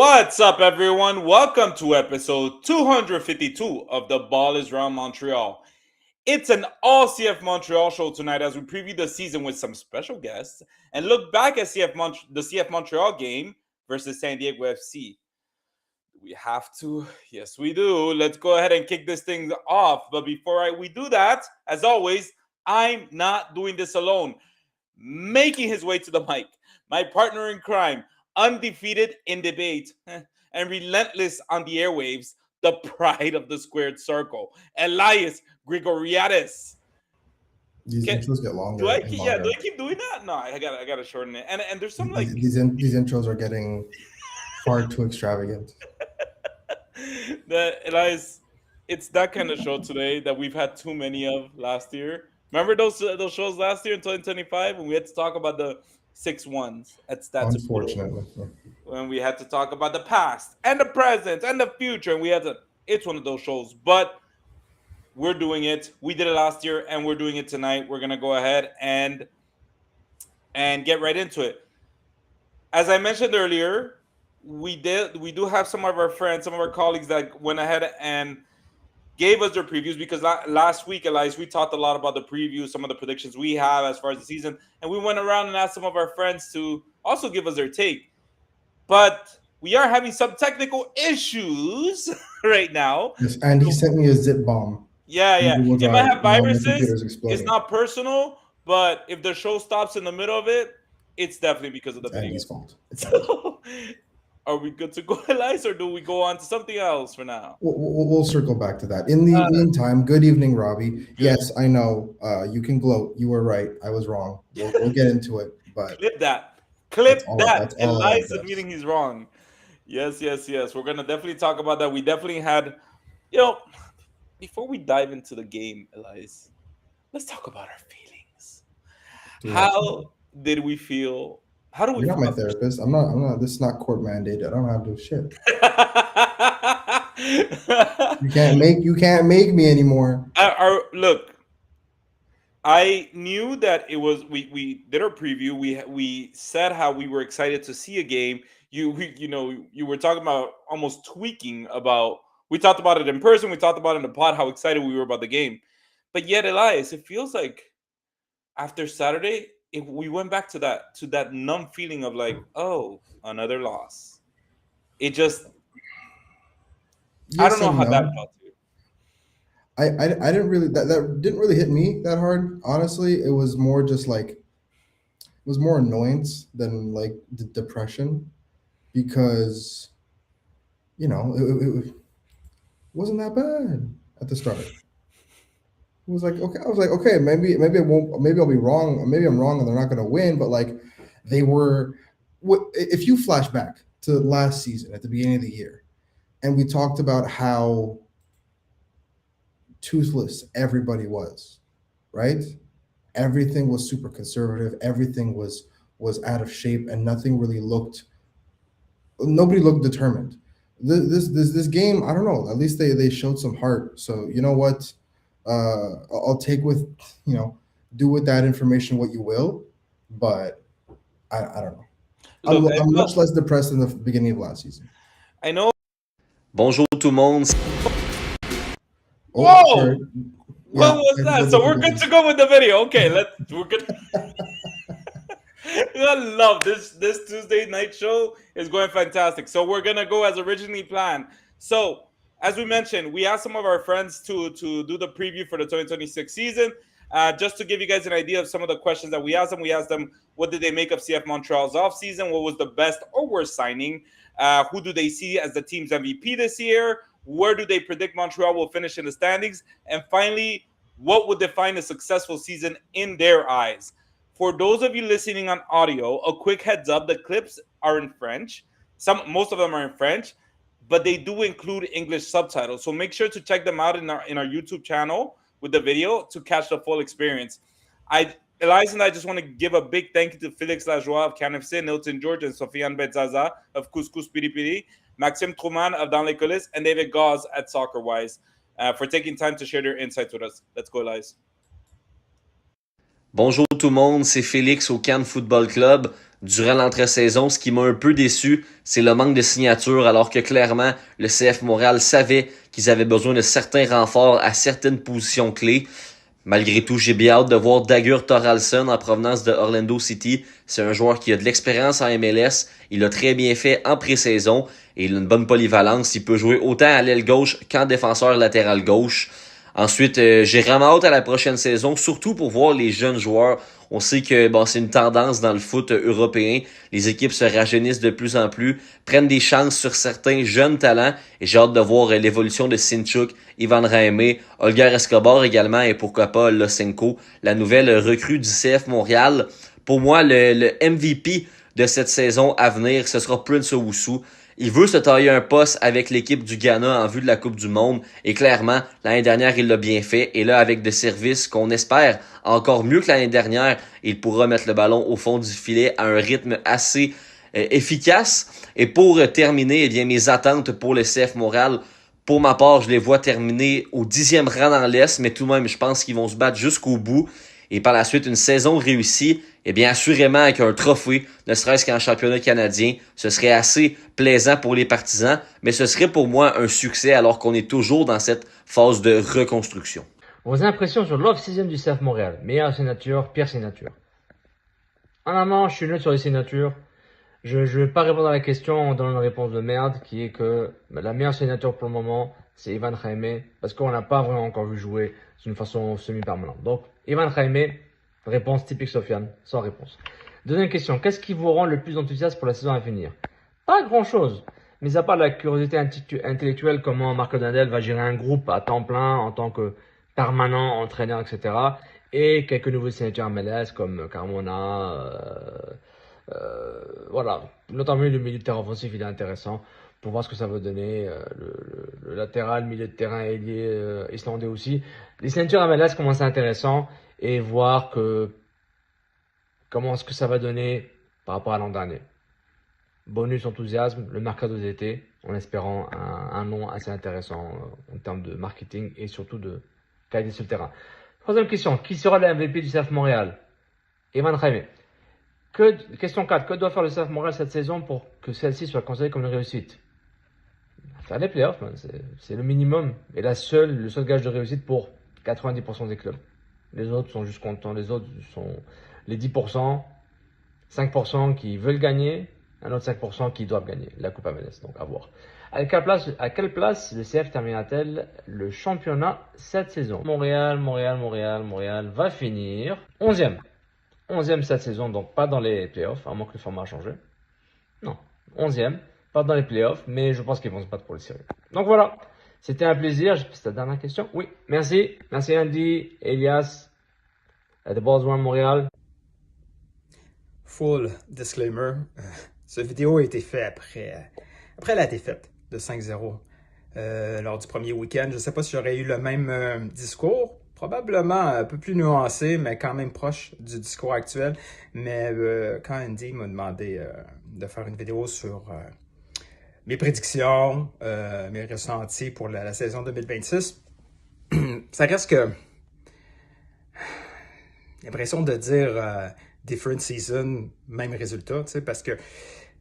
What's up, everyone? Welcome to episode 252 of The Ball is Round Montreal. It's an all CF Montreal show tonight as we preview the season with some special guests and look back at the CF Montreal game versus San Diego FC. We have to. Yes, we do. Let's go ahead and kick this thing off. But before we do that, as always, I'm not doing this alone. Making his way to the mic, my partner in crime, undefeated in debate, and relentless on the airwaves, the pride of the squared circle, Elias Grigoriadis. These intros get longer. Do I and keep, longer. do I keep doing that? No, I gotta shorten it. And there's some like these intros are getting far too extravagant. Elias, it's that kind of show today that we've had too many of last year. Remember those shows last year in 2025 when we had to talk about the 6-1s at Stats? Unfortunately, when we had to talk about the past and the present and the future, and we had to. It's one of those shows, but we're doing it. We did it last year, and we're doing it tonight. We're gonna go ahead and get right into it. As I mentioned earlier, we do have some of our friends, some of our colleagues that went ahead and gave us their previews because last week, Elias, we talked a lot about the previews, some of the predictions we have as far as the season, and we went around and asked some of our friends to also give us their take. But we are having some technical issues right now. yes, and he sent me a zip bomb. Yeah. It might have viruses. It's not personal, but if the show stops in the middle of it, it's definitely because of the video. Andy's fault. So, are we good to go, Elias, or do we go on to something else for now? We'll circle back to that. In the meantime, good evening, Robbie. Good. Yes, I know. You can gloat. You were right. I was wrong. We'll get into it. But clip that. Elias admitting he's wrong. Yes. We're gonna definitely talk about that. We definitely had, before we dive into the game, Elias, let's talk about our feelings. How did we feel? How do we? You're not my therapist. I'm not. This is not court mandated. I don't have to do shit. You can't make me anymore. Look, I knew that it was. We did our preview. We said how we were excited to see a game. You were talking about almost tweaking about. We talked about it in person. We talked about it in the pod how excited we were about the game. But yet, Elias, it feels like after Saturday, we went back to that numb feeling of like, oh, another loss. It just, I don't know how that felt to you. I didn't really that didn't really hit me that hard. Honestly, it was more just like it was more annoyance than like the depression because it wasn't that bad at the start. It was like okay, I was like okay, maybe I won't, maybe I'll be wrong, maybe I'm wrong and they're not going to win, but like they were. If you flash back to last season at the beginning of the year, and we talked about how toothless everybody was, right? Everything was super conservative. Everything was out of shape, and nobody looked determined. This game, I don't know. At least they showed some heart. So you know what? I'll take with do with that information what you will, but I don't know. Look, I'm much less depressed than the beginning of last season. I know. Bonjour tout le monde. Whoa! Sorry. What was that? So we're good to go with the video. Okay, we're good. I love this Tuesday night show is going fantastic. So we're gonna go as originally planned. So as we mentioned, we asked some of our friends to do the preview for the 2026 season. Just to give you guys an idea of some of the questions that we asked them, what did they make of CF Montreal's offseason? What was the best or worst signing? Who do they see as the team's MVP this year? Where do they predict Montreal will finish in the standings? And finally, what would define a successful season in their eyes? For those of you listening on audio, a quick heads up, the clips are in French. Most of them are in French, but they do include English subtitles. So make sure to check them out in our YouTube channel with the video to catch the full experience. Elias and I just want to give a big thank you to Félix Lajoie of CanFC, Nilton George, and Sofiane Betzaza of Couscous Piri Piri, Maxime Truman of Dans les Coulisses, and David Gauze at SoccerWise for taking time to share their insights with us. Let's go, Elias. Bonjour tout le monde, c'est Félix au Cannes Football Club. durant l'entre-saison. Ce qui m'a un peu déçu, c'est le manque de signatures, alors que clairement, le CF Montréal savait qu'ils avaient besoin de certains renforts à certaines positions clés. Malgré tout, j'ai bien hâte de voir Dagur Thoralson en provenance de Orlando City. C'est un joueur qui a de l'expérience en MLS. Il a très bien fait en pré-saison et il a une bonne polyvalence. Il peut jouer autant à l'aile gauche qu'en défenseur latéral gauche. Ensuite, j'ai vraiment hâte à la prochaine saison, surtout pour voir les jeunes joueurs. On sait que c'est une tendance dans le foot européen. Les équipes se rajeunissent de plus en plus, prennent des chances sur certains jeunes talents. Et j'ai hâte de voir l'évolution de Sinchuk, Ivan Raime, Olger Escobar également et pourquoi pas Losenko, la nouvelle recrue du CF Montréal. Pour moi, le MVP de cette saison à venir, ce sera Prince Owusu. Il veut se tailler un poste avec l'équipe du Ghana en vue de la Coupe du Monde. Et clairement, l'année dernière, il l'a bien fait. Et là, avec des services qu'on espère encore mieux que l'année dernière, il pourra mettre le ballon au fond du filet à un rythme assez efficace. Et pour terminer, eh bien, mes attentes pour le CF Montréal, pour ma part, je les vois terminer au 10e rang dans l'Est, mais tout de même, je pense qu'ils vont se battre jusqu'au bout. Et par la suite, une saison réussie, eh bien, assurément avec un trophée, ne serait-ce qu'en championnat canadien, ce serait assez plaisant pour les partisans, mais ce serait pour moi un succès alors qu'on est toujours dans cette phase de reconstruction. Vos impressions sur l'off-season du CF Montréal? Meilleure signature, pire signature? En amont, je suis neutre sur les signatures. Je ne vais pas répondre à la question en donnant une réponse de merde qui est que la meilleure signature pour le moment, c'est Ivan Raime, parce qu'on n'a pas vraiment encore vu jouer d'une façon semi-permanente. Donc, Ivan Raime, réponse typique Sofiane, sans réponse. Deuxième question, qu'est-ce qui vous rend le plus enthousiaste pour la saison à venir? Pas grand-chose, mais à part la curiosité intellectuelle, comment Marco Dandel va gérer un groupe à temps plein en tant que permanent, entraîneur, etc. Et quelques nouveaux signatures MLS comme Carmona, voilà, notamment le milieu de terrain offensif, il est intéressant pour voir ce que ça va donner. Le latéral, milieu de terrain ailier islandais aussi. Les signatures MLS commencent intéressant et voir comment est-ce que ça va donner par rapport à l'an dernier. Bonus enthousiasme, le mercato d'été, en espérant un nom assez intéressant en termes de marketing et surtout de qualité sur le terrain. Troisième question, qui sera le MVP du CF Montréal? Ivan Raime. Question 4. Que doit faire le CF Montréal cette saison pour que celle-ci soit considérée comme une réussite? Faire les playoffs, c'est le minimum et le seul gage de réussite pour 90% des clubs. Les autres sont juste contents. Les autres sont les 10%, 5% qui veulent gagner, un autre 5% qui doivent gagner la Coupe MLS. Donc à voir. À quelle place le CF terminera-t-elle le championnat cette saison? Montréal va finir 11e. 11e cette saison, donc pas dans les playoffs, à moins que le format a changé. Non, 11e, pas dans les playoffs, mais je pense qu'ils vont se battre pour les séries. Donc voilà, c'était un plaisir. C'est ta dernière question? Oui, merci. Merci Andy, Elias, The Balls One Montréal. Full disclaimer, cette vidéo a été faite après la défaite de 5-0 lors du premier week-end. Je ne sais pas si j'aurais eu le même discours. Probablement un peu plus nuancé, mais quand même proche du discours actuel. Mais quand Andy m'a demandé de faire une vidéo sur mes prédictions, mes ressentis pour la saison 2026, ça reste que l'impression de dire different season, même résultat, parce que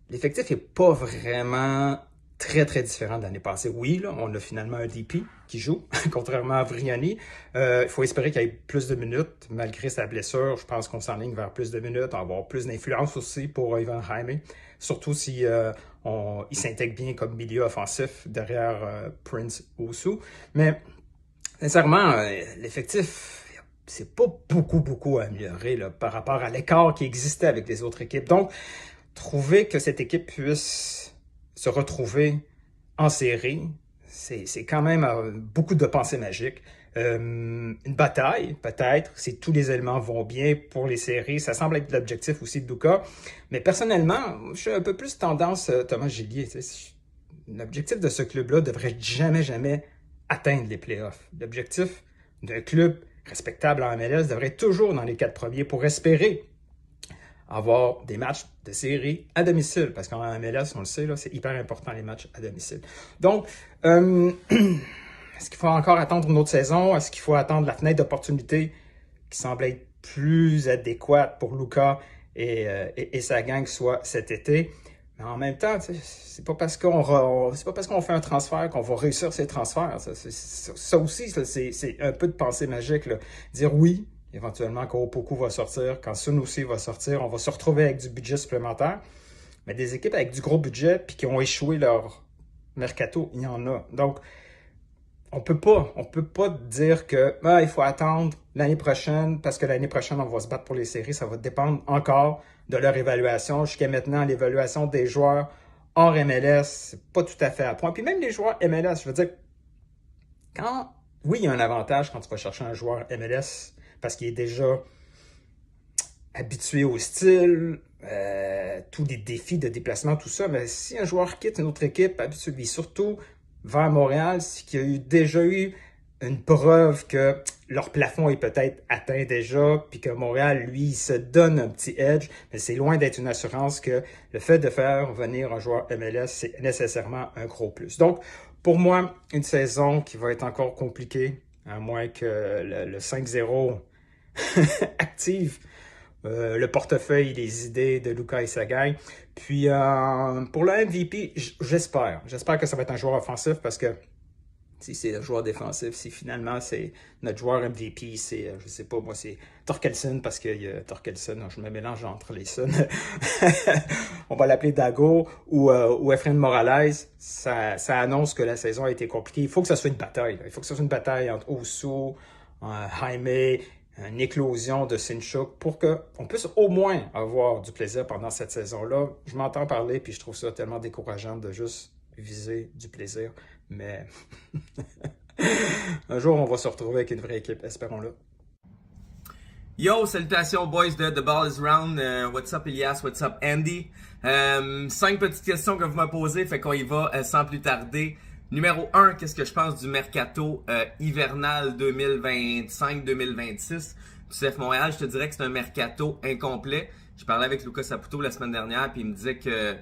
l'effectif n'est pas vraiment très, très différent de l'année passée. Oui, là, on a finalement un DP qui joue, contrairement à Vriani. Il faut espérer qu'il y ait plus de minutes, malgré sa blessure. Je pense qu'on s'enligne vers plus de minutes, on va avoir plus d'influence aussi pour Ivan Raime, surtout si il s'intègre bien comme milieu offensif derrière Prince Owusu. Mais, sincèrement, l'effectif, c'est pas beaucoup amélioré là, par rapport à l'écart qui existait avec les autres équipes. Donc, trouver que cette équipe puisse se retrouver en série, c'est quand même beaucoup de pensées magiques. Une bataille, peut-être, si tous les éléments vont bien pour les séries. Ça semble être l'objectif aussi de Luka. Mais personnellement, je suis un peu plus tendance Thomas Gillier. L'objectif de ce club-là devrait jamais atteindre les playoffs. L'objectif d'un club respectable en MLS devrait être toujours dans les 4 premiers pour espérer avoir des matchs de série à domicile, parce qu'en MLS, on le sait, c'est hyper important les matchs à domicile. Donc, est-ce qu'il faut encore attendre une autre saison? Est-ce qu'il faut attendre la fenêtre d'opportunité qui semble être plus adéquate pour Luka et sa gang soit cet été. Mais en même temps, c'est pas parce qu'on fait un transfert qu'on va réussir ces transferts. Ça aussi, c'est un peu de pensée magique. Là. Dire oui, éventuellement, quand Opoku va sortir, quand Sun aussi va sortir, on va se retrouver avec du budget supplémentaire. Mais des équipes avec du gros budget puis qui ont échoué leur mercato, il y en a. Donc, on peut pas dire que il faut attendre l'année prochaine parce que l'année prochaine, on va se battre pour les séries. Ça va dépendre encore de leur évaluation. Jusqu'à maintenant, l'évaluation des joueurs hors MLS, c'est pas tout à fait à point. Puis même les joueurs MLS, je veux dire, oui, il y a un avantage quand tu vas chercher un joueur MLS parce qu'il est déjà habitué au style, tous les défis de déplacement, tout ça. Mais si un joueur quitte une autre équipe, habitué surtout vers Montréal, c'est qu'il y a déjà eu une preuve que leur plafond est peut-être atteint déjà, puis que Montréal, lui, il se donne un petit edge, mais c'est loin d'être une assurance que le fait de faire venir un joueur MLS, c'est nécessairement un gros plus. Donc, pour moi, une saison qui va être encore compliquée, à moins que le 5-0 active le portefeuille, les idées de Luka Isagai. Puis pour le MVP, j'espère que ça va être un joueur offensif parce que si c'est un joueur défensif, si finalement c'est notre joueur MVP, c'est, je sais pas, moi c'est Torkelson parce qu'il y a Torkelson, je me mélange entre les sons. On va l'appeler Dago ou Efrain Morales. Ça annonce que la saison a été compliquée. Il faut que ça soit une bataille. Là. Il faut que ça soit une bataille entre Osu, Jaime, une éclosion de Sinchuk pour qu'on puisse au moins avoir du plaisir pendant cette saison-là. Je m'entends parler puis je trouve ça tellement décourageant de juste viser du plaisir. Mais un jour, on va se retrouver avec une vraie équipe, espérons-le. Yo, salutations boys de The Ball is Round. What's up Elias, what's up Andy? 5 petites questions que vous me posez, fait qu'on y va sans plus tarder. Numéro 1, qu'est-ce que je pense du mercato hivernal 2025-2026 du CF Montréal? Je te dirais que c'est un mercato incomplet. Je parlais avec Lucas Saputo la semaine dernière puis il me disait que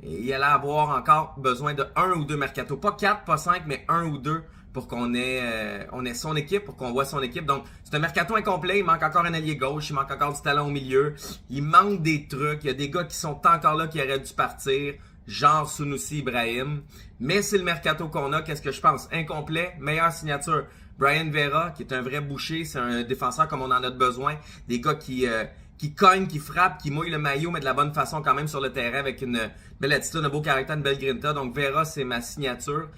il allait avoir encore besoin de 1 ou 2 mercato. Pas 4, pas 5, mais 1 ou 2 pour qu'on ait son équipe, pour qu'on voit son équipe. Donc, c'est un mercato incomplet. Il manque encore un allié gauche, il manque encore du talent au milieu. Il manque des trucs. Il y a des gars qui sont encore là qui auraient dû partir, genre Sunusi Ibrahim. Mais c'est le mercato qu'on a. Qu'est-ce que je pense? Incomplet, meilleure signature. Brian Vera, qui est un vrai boucher, c'est un défenseur comme on en a besoin. Des gars qui cognent, qui frappent, qui mouillent le maillot, mais de la bonne façon quand même sur le terrain avec une belle attitude, un beau caractère, une belle grinta. Donc Vera, c'est ma signature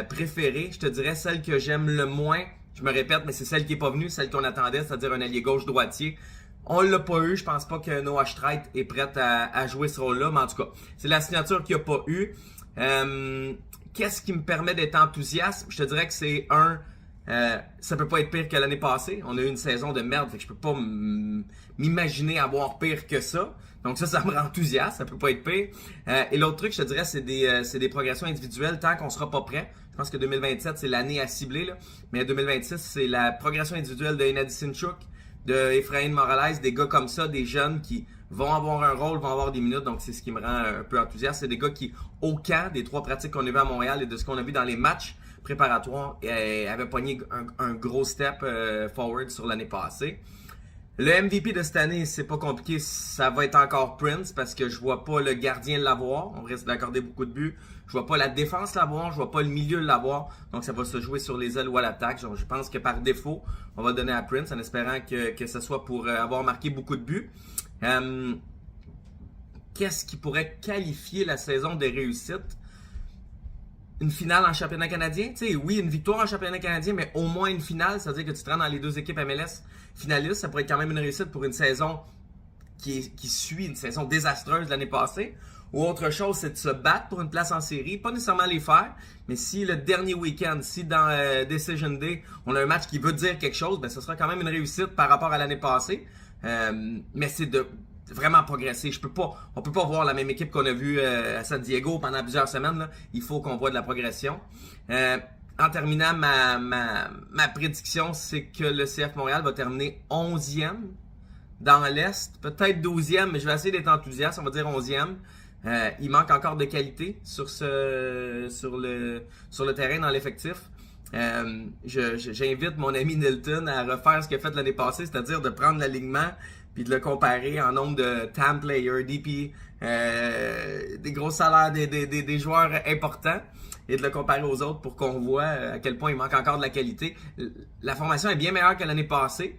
préférée. Je te dirais celle que j'aime le moins. Je me répète, mais c'est celle qui n'est pas venue, celle qu'on attendait, c'est-à-dire un allié gauche-droitier. On l'a pas eu. Je pense pas que Noah Streit est prête à jouer ce rôle-là, mais en tout cas, c'est la signature qu'il n'y a pas eu. Qu'est-ce qui me permet d'être enthousiaste? Je te dirais que c'est ça peut pas être pire que l'année passée. On a eu une saison de merde, fait que je peux pas m'imaginer avoir pire que ça. Donc ça me rend enthousiaste, ça peut pas être pire. Et l'autre truc, je te dirais, c'est des progressions individuelles tant qu'on sera pas prêt. Je pense que 2027, c'est l'année à cibler, là. Mais 2026, c'est la progression individuelle de Enadi Sinchuk, de Efrain Morales, des gars comme ça, des jeunes qui vont avoir un rôle, vont avoir des minutes. Donc c'est ce qui me rend un peu enthousiaste. C'est des gars qui, au camp, des 3 pratiques qu'on a vues à Montréal et de ce qu'on a vu dans les matchs préparatoires, avaient pogné un gros step forward sur l'année passée. Le MVP de cette année, c'est pas compliqué, ça va être encore Prince parce que je vois pas le gardien l'avoir, on risque d'accorder beaucoup de buts. Je vois pas la défense l'avoir, je vois pas le milieu l'avoir, donc ça va se jouer sur les ailes ou à l'attaque. Donc, je pense que par défaut, on va donner à Prince en espérant que ce soit pour avoir marqué beaucoup de buts. Qu'est-ce qui pourrait qualifier la saison de réussite? Une finale en championnat canadien, tu sais, oui, une victoire en championnat canadien, mais au moins une finale, c'est-à-dire que tu te rends dans les 2 équipes MLS finalistes, ça pourrait être quand même une réussite pour une saison qui suit une saison désastreuse l'année passée. Ou autre chose, c'est de se battre pour une place en série, pas nécessairement les faire, mais si le dernier week-end, si dans Decision Day, on a un match qui veut dire quelque chose, ben ce sera quand même une réussite par rapport à l'année passée. Mais c'est de vraiment progresser. On peut pas voir la même équipe qu'on a vue à San Diego pendant plusieurs semaines. Là. Il faut qu'on voit de la progression. En terminant, ma prédiction, c'est que le CF Montréal va terminer 11e dans l'Est, peut-être 12e, mais je vais essayer d'être enthousiaste, on va dire 11e. Il manque encore de qualité sur le terrain dans l'effectif. J'invite mon ami Nilton à refaire ce qu'il a fait l'année passée, c'est-à-dire de prendre l'alignement puis de le comparer en nombre de TAM players, DP, des gros salaires des joueurs importants et de le comparer aux autres pour qu'on voit à quel point il manque encore de la qualité. La formation est bien meilleure que l'année passée,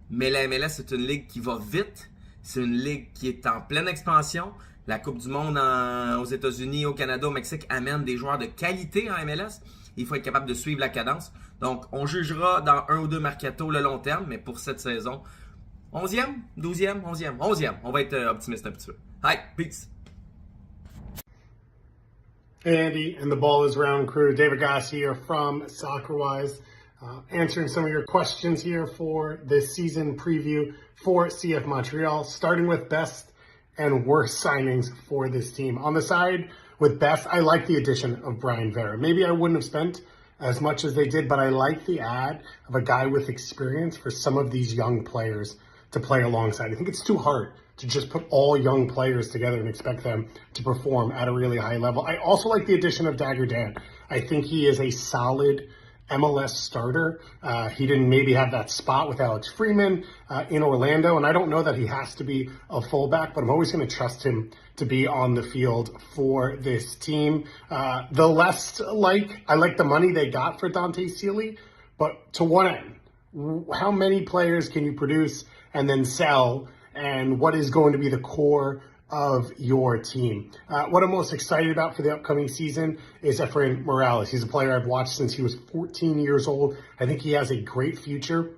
mais la MLS, c'est une ligue qui va vite. C'est une ligue qui est en pleine expansion. La Coupe du Monde aux États-Unis, au Canada, au Mexique amène des joueurs de qualité en MLS. Il faut être capable de suivre la cadence. Donc, on jugera dans un ou deux mercato le long terme, mais pour cette saison, 11e, 12e, 11e, 11e. On va être optimiste un petit peu. Hi, peace. Hey Andy and the Ball is Round crew. David Goss here from SoccerWise, answering some of your questions here for this season preview for CF Montreal, starting with best and worst signings for this team. On the side with best, I like the addition of Brian Vera. Maybe I wouldn't have spent as much as they did, but I like the add of a guy with experience for some of these young players to play alongside. I think it's too hard to just put all young players together and expect them to perform at a really high level. I also like the addition of Dagger Dan. I think he is a solid MLS starter. He didn't maybe have that spot with Alex Freeman in Orlando, and I don't know that he has to be a fullback, but I'm always going to trust him to be on the field for this team. I like the money they got for Dante Sealy, but to what end? How many players can you produce and then sell, and what is going to be the core of your team? What I'm most excited about for the upcoming season is Efrain Morales. He's a player I've watched since he was 14 years old. I think he has a great future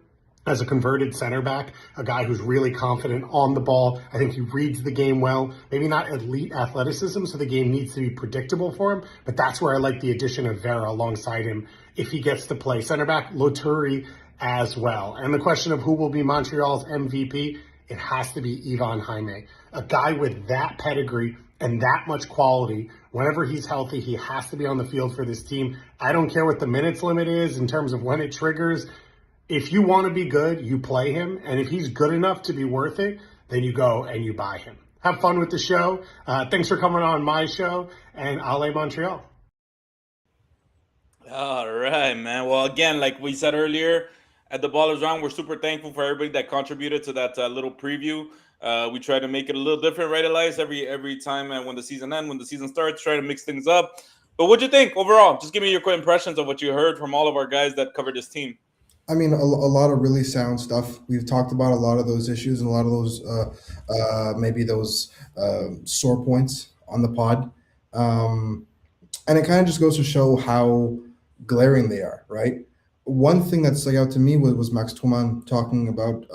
as a converted center back, a guy who's really confident on the ball. I think he reads the game well. Maybe not elite athleticism, so the game needs to be predictable for him, but that's where I like the addition of Vera alongside him if he gets to play center back. Loturi as well. And the question of who will be Montreal's MVP, it has to be Ivan Jaime. A guy with that pedigree and that much quality, whenever he's healthy, he has to be on the field for this team. I don't care what the minutes limit is in terms of when it triggers. If you want to be good, you play him. And if he's good enough to be worth it, then you go and you buy him. Have fun with the show. Thanks for coming on my show, and Ale Montreal. All right, man. Well, again, like we said earlier, at the Ballers Round, we're super thankful for everybody that contributed to that little preview. We try to make it a little different, right, Elias? Every time when the season ends, when the season starts, try to mix things up. But what'd you think overall? Just give me your quick impressions of what you heard from all of our guys that covered this team. I mean, a lot of really sound stuff. We've talked about a lot of those issues and a lot of those, maybe those sore points on the pod. And it kind of just goes to show how glaring they are, right? One thing that stuck out to me was Max Truman talking about,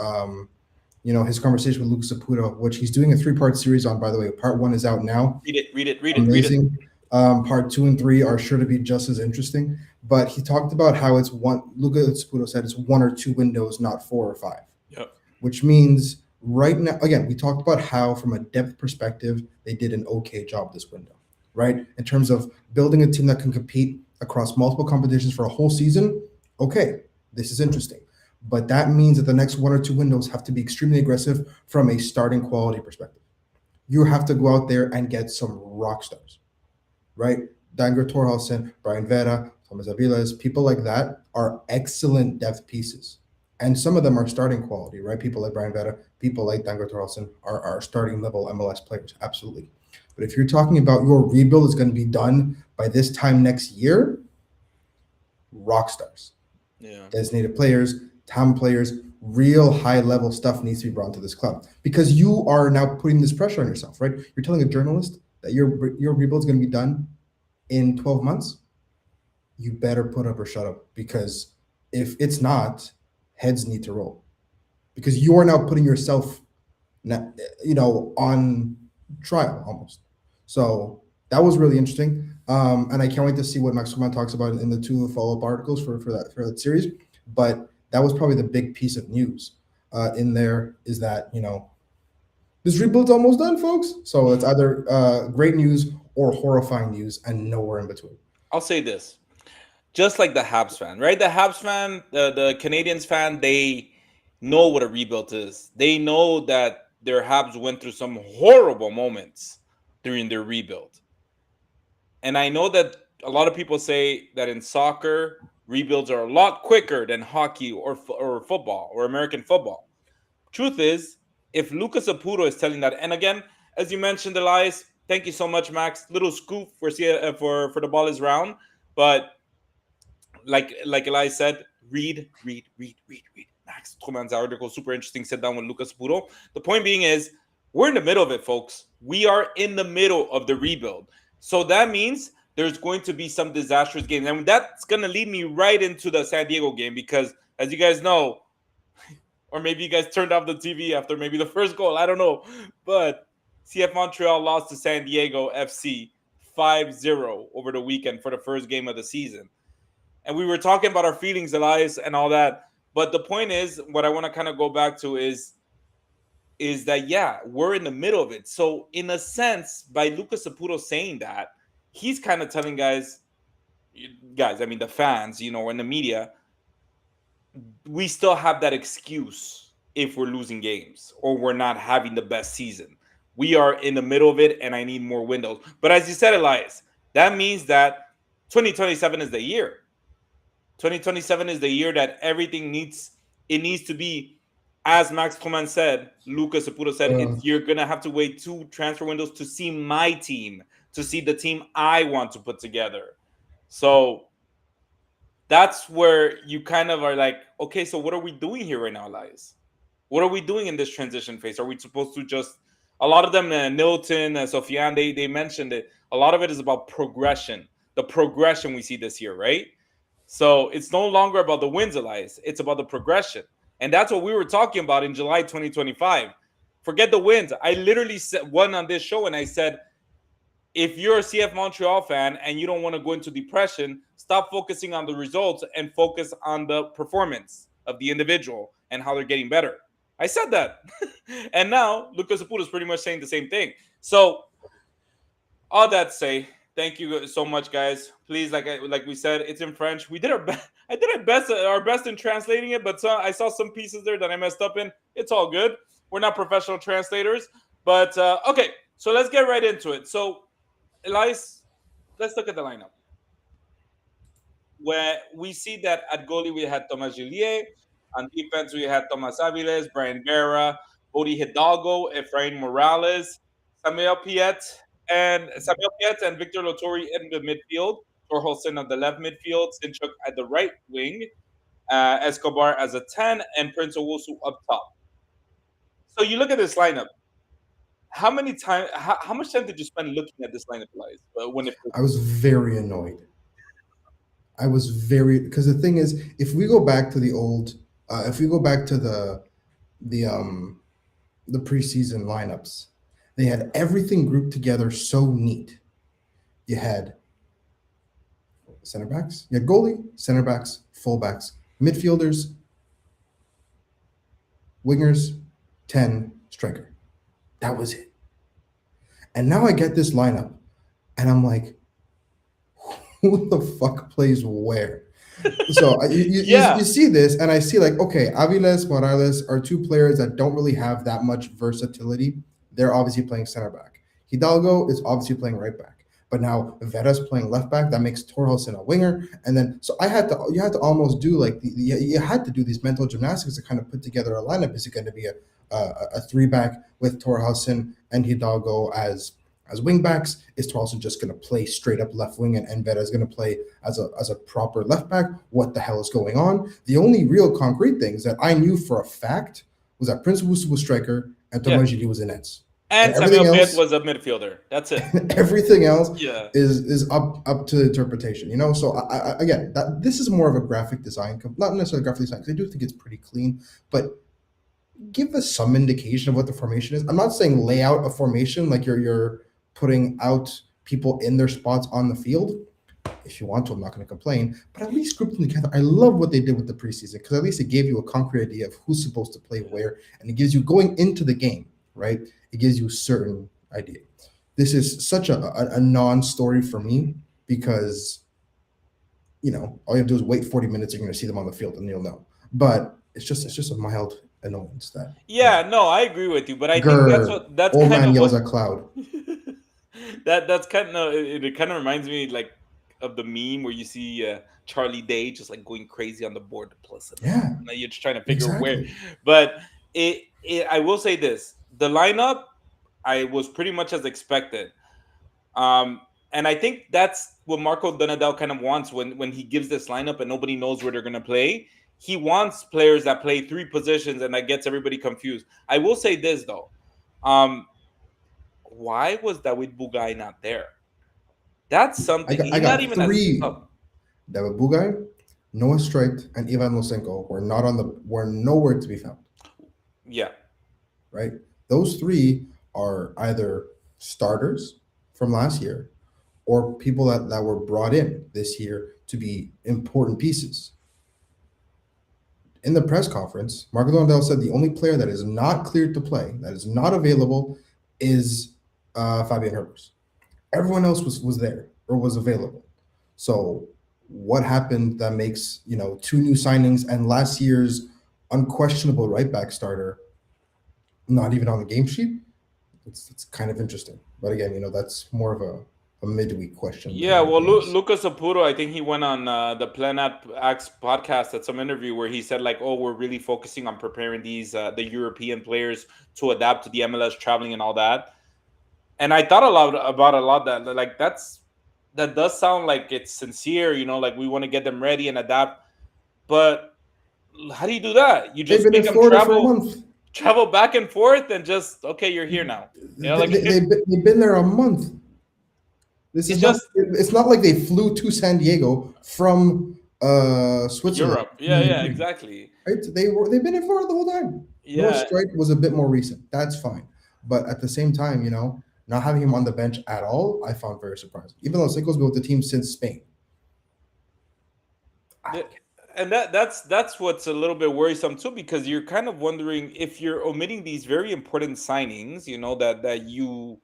his conversation with Lucas Saputo, which he's doing a 3-part series on, by the way. Part 1 is out now. Read it. Amazing. Part 2 and 3 are sure to be just as interesting. But he talked about how Lucas Saputo said it's 1 or 2 windows, not 4 or 5. Yep. Which means right now, again, we talked about how from a depth perspective, they did an okay job this window, right? In terms of building a team that can compete across multiple competitions for a whole season. Okay, this is interesting. But that means that the next 1 or 2 windows have to be extremely aggressive from a starting quality perspective. You have to go out there and get some rock stars, right? Danger Torhalsen, Brian Vera, Thomas Aviles, people like that are excellent depth pieces. And some of them are starting quality, right? People like Brian Vera, people like Danger Torhalsen are starting level MLS players, absolutely. But if you're talking about your rebuild is going to be done by this time next year, rock stars. Yeah. Designated players, TAM players, real high-level stuff needs to be brought to this club because you are now putting this pressure on yourself, right? You're telling a journalist that your rebuild is going to be done in 12 months. You better put up or shut up because if it's not, heads need to roll because you are now putting yourself, on trial almost. So that was really interesting. And I can't wait to see what Max Truman talks about in the 2 follow-up articles for that series. But that was probably the big piece of news in there is that, this rebuild's almost done, folks. So it's either great news or horrifying news and nowhere in between. I'll say this. Just like the Habs fan, right? The Habs fan, the Canadians fan, they know what a rebuild is. They know that their Habs went through some horrible moments during their rebuild. And I know that a lot of people say that in soccer, rebuilds are a lot quicker than hockey or football or American football. Truth is, if Lucas Saputo is telling that, and again, as you mentioned, Elias, thank you so much, Max. Little scoop for the ball is round, but like Elias said, read. Max Truman's article, super interesting. Sit down with Lucas Saputo. The point being is, we're in the middle of it, folks. We are in the middle of the rebuild, so that means there's going to be some disastrous games, and that's going to lead me right into the San Diego game because, as you guys know, or maybe you guys turned off the TV after maybe the first goal. I don't know. But CF Montreal lost to San Diego FC 5-0 over the weekend for the first game of the season. And we were talking about our feelings, Elias, and all that. But the point is, what I want to kind of go back to is that, yeah, we're in the middle of it. So in a sense, by Lucas Saputo saying that, he's kind of telling guys, I mean, the fans, and the media, we still have that excuse if we're losing games or we're not having the best season. We are in the middle of it, and I need more windows. But as you said, Elias, that means that 2027 is the year. 2027 is the year that everything needs to be, as Max Truman said, Lucas Saputo said, you're going to have to wait 2 transfer windows to see my team, to see the team I want to put together. So that's where you kind of are like, okay, so what are we doing here right now, Elias? What are we doing in this transition phase? Are we supposed to just, a lot of them, Nilton, Sofiane, they mentioned it. A lot of it is about progression, the progression we see this year, right? So it's no longer about the wins, Elias. It's about the progression. And that's what we were talking about in July 2025. Forget the wins. I literally said one on this show, and I said, if you're a CF Montreal fan and you don't want to go into depression, stop focusing on the results and focus on the performance of the individual and how they're getting better. I said that. And now Lucas Saputo is pretty much saying the same thing. So all that to say, thank you so much, guys. Please, like we said, it's in French. We did our best. I did our best in translating it, but I saw some pieces there that I messed up in. It's all good. We're not professional translators. But, okay, so let's get right into it. So, Elias, let's look at the lineup. Where we see that at goalie we had Thomas Gillier. On defense we had Tomas Aviles, Brian Guerra, Bodie Hidalgo, Efrain Morales, Samuel Piet and Victor Lotori in the midfield. Torholson on the left midfield, Sinchuk at the right wing, Escobar as a 10, and Prince Owusu up top. So you look at this lineup. How much time did you spend looking at this lineup, Elias? I was very annoyed. Because the thing is, if we go back to the old, if we go back to the preseason lineups, they had everything grouped together so neat. You had center backs, you had goalie, center backs, fullbacks, midfielders, wingers, 10, striker. That was it. And now I get this lineup, and I'm like, who the fuck plays where? So you see this, and I see like, okay, Aviles, Morales are 2 players that don't really have that much versatility. They're obviously playing center back. Hidalgo is obviously playing right back. But now Vera's playing left back. That makes Torholson a winger. And then, so you had to almost do like, you had to do these mental gymnastics to kind of put together a lineup. Is it going to be a 3-back with Torholson and Hidalgo as wing backs? Is Torholson just going to play straight up left wing and Vera is going to play as a proper left back? What the hell is going on? The only real concrete things that I knew for a fact was that Prince Wusu was striker and Thomas Gillier was in nets. And Samuel Piet was a midfielder. That's it. Everything else is up to interpretation, So I again, this is more of a graphic design, not necessarily graphic design, because I do think it's pretty clean, but give us some indication of what the formation is. I'm not saying lay out a formation like you're putting out people in their spots on the field. If you want to, I'm not going to complain, but at least group them together. I love what they did with the preseason, because at least it gave you a concrete idea of who's supposed to play where, and it gives you, going into the game, right? It gives you a certain idea. This is such a non-story for me, because, all you have to do is wait 40 minutes, you're going to see them on the field and you'll know. But it's just a mild annoyance that. No, I agree with you, but I think that's old kind man of yells at cloud. that's kind of, it kind of reminds me like of the meme where you see Charlie Day just like going crazy on the board to plus it. Yeah, Like, you're just trying to figure where. exactly. But I will say this: the lineup I was pretty much as expected. And I think that's what Marco Donadel kind of wants when he gives this lineup and nobody knows where they're going to play. He wants players that play three positions, and that gets everybody confused. I will say this though: why was David Bugay not there? That's something. I He's not got even as three. up. David Bugay, Noah Strait, and Ivan Losenko were nowhere to be found. Yeah, Right? Those three are either starters from last year or people that were brought in this year to be important pieces. In the press conference, Marco Donadel said the only player that is not cleared to play, that is not available, is Fabian Herbers. Everyone else was there or was available. So what happened that makes two new signings and last year's unquestionable right back starter not even on the game sheet? It's kind of interesting. But again, that's more of a midweek question. yeah. Well, Lucas Saputo, I think he went on the Planet X podcast at some interview where he said like, "Oh, we're really focusing on preparing these the European players to adapt to the MLS traveling and all that." And I thought about a lot that like that does sound like it's sincere, like we want to get them ready and adapt. But how do you do that? You They've just been make in them Florida for a month. travel back and forth and just okay, you're here now. They've been there a month. This is just it's not like they flew to San Diego from Switzerland. Europe. Yeah, exactly. Right? They've been in Florida the whole time. Noah Yeah. Strait was a bit more recent. That's fine. But at the same time, not having him on the bench at all, I found very surprising. Even though Cinco's been with the team since Spain. And that's what's a little bit worrisome too, because you're kind of wondering if you're omitting these very important signings, that you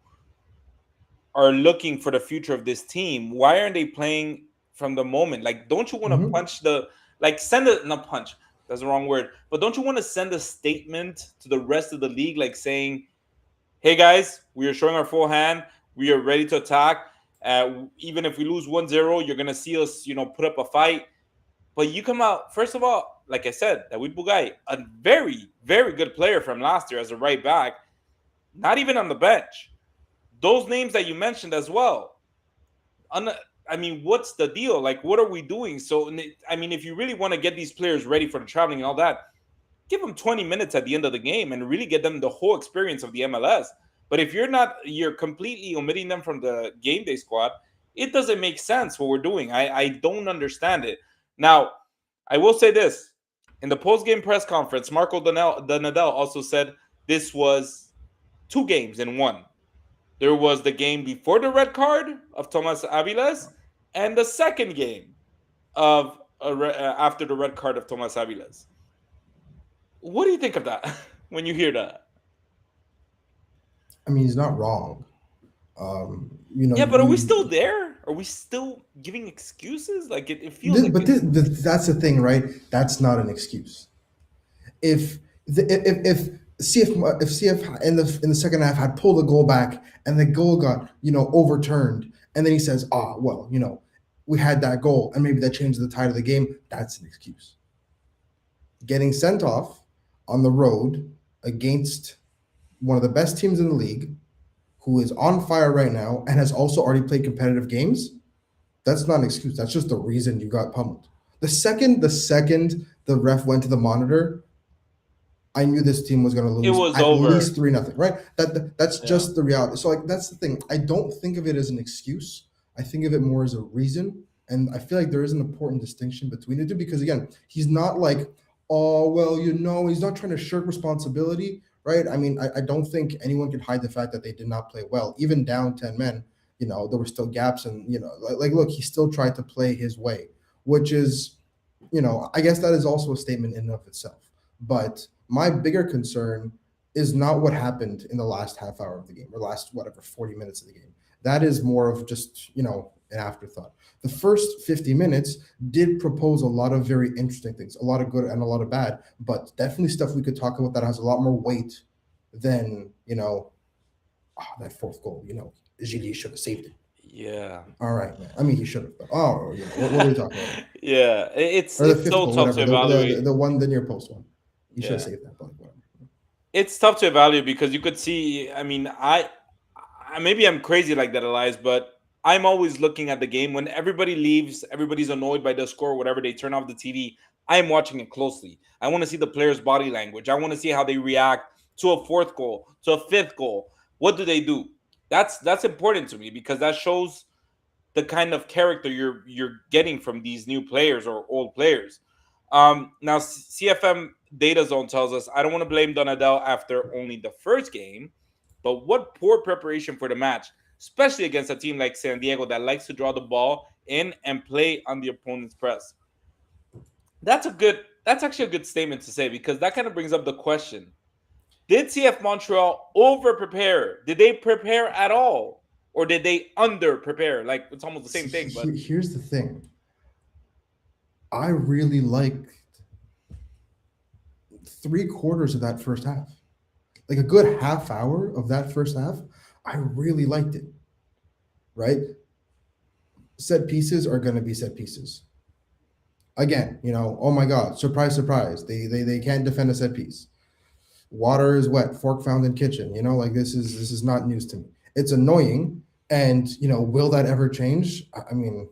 are looking for the future of this team. Why aren't they playing from the moment? Like, don't you want to punch send a not punch? That's the wrong word. But don't you want to send a statement to the rest of the league, like saying, "Hey guys, we are showing our full hand. We are ready to attack. Even if we lose 1-0, you're gonna see us, put up a fight." But you come out, first of all, like I said, David Bugay, a very, very good player from last year as a right back, not even on the bench. Those names that you mentioned as well. I mean, what's the deal? Like, what are we doing? So, I mean, if you really want to get these players ready for the traveling and all that, give them 20 minutes at the end of the game and really get them the whole experience of the MLS. But if you're completely omitting them from the game day squad, it doesn't make sense what we're doing. I don't understand it. Now, I will say this. In the post-game press conference, Marco Donadel also said this was 2 games in one. There was the game before the red card of Tomas Aviles and the second game of after the red card of Tomas Aviles. What do you think of that when you hear that? I mean, he's not wrong. Yeah, but are we still there? Are we still giving excuses? Like it feels like. That's the thing, right? That's not an excuse. If CF in the second half had pulled the goal back and the goal got overturned, and then he says, we had that goal and maybe that changed the tide of the game, that's an excuse. Getting sent off on the road against one of the best teams in the league, who is on fire right now and has also already played competitive games, that's not an excuse. That's just the reason you got pummeled. The second the ref went to the monitor, I knew this team was going to lose. It was at over. Least 3-0, right? That's just the reality. So that's the thing. I don't think of it as an excuse. I think of it more as a reason. And I feel like there is an important distinction between the two because, again, he's not like, he's not trying to shirk responsibility, right? I mean, I don't think anyone can hide the fact that they did not play well. Even down 10 men, there were still gaps. And, look, he still tried to play his way, which is, I guess that is also a statement in and of itself. But my bigger concern is not what happened in the last half hour of the game or last, 40 minutes of the game. That is more of just, an afterthought. The first 50 minutes did propose a lot of very interesting things, a lot of good and a lot of bad, but definitely stuff we could talk about that has a lot more weight than, that fourth goal. Gilles should have saved it. Yeah. All right, man. I mean, he should have. Oh, what are we talking about? Yeah. It's Or the it's fifth so goal, tough to whatever. evaluate. The one, the near post one. He should have Yeah. saved that, but whatever. It's tough to evaluate because you could see. I mean, I maybe I'm crazy like that, Elias, but I'm always looking at the game when everybody leaves. Everybody's annoyed by the score, whatever. They turn off the TV. I'm watching it closely. I want to see the players' body language. I want to see how they react to a fourth goal, to a fifth goal. What do they do? That's important to me because that shows the kind of character you're getting from these new players or old players. Now, CFM Data Zone tells us I don't want to blame Donadell after only the first game, but what poor preparation for the match, especially against a team like San Diego that likes to draw the ball in and play on the opponent's press. That's actually a good statement to say because that kind of brings up the question. Did CF Montreal over prepare? Did they prepare at all? Or did they under prepare? Like it's almost the same thing, but Here's the thing. I really liked 3/4 of that first half. Like a good half hour of that first half, I really liked it. Right? Set pieces are going to be set pieces. Again, oh my God, surprise, surprise. They can't defend a set piece. Water is wet, fork found in kitchen. Like this is not news to me. It's annoying, and will that ever change? I mean,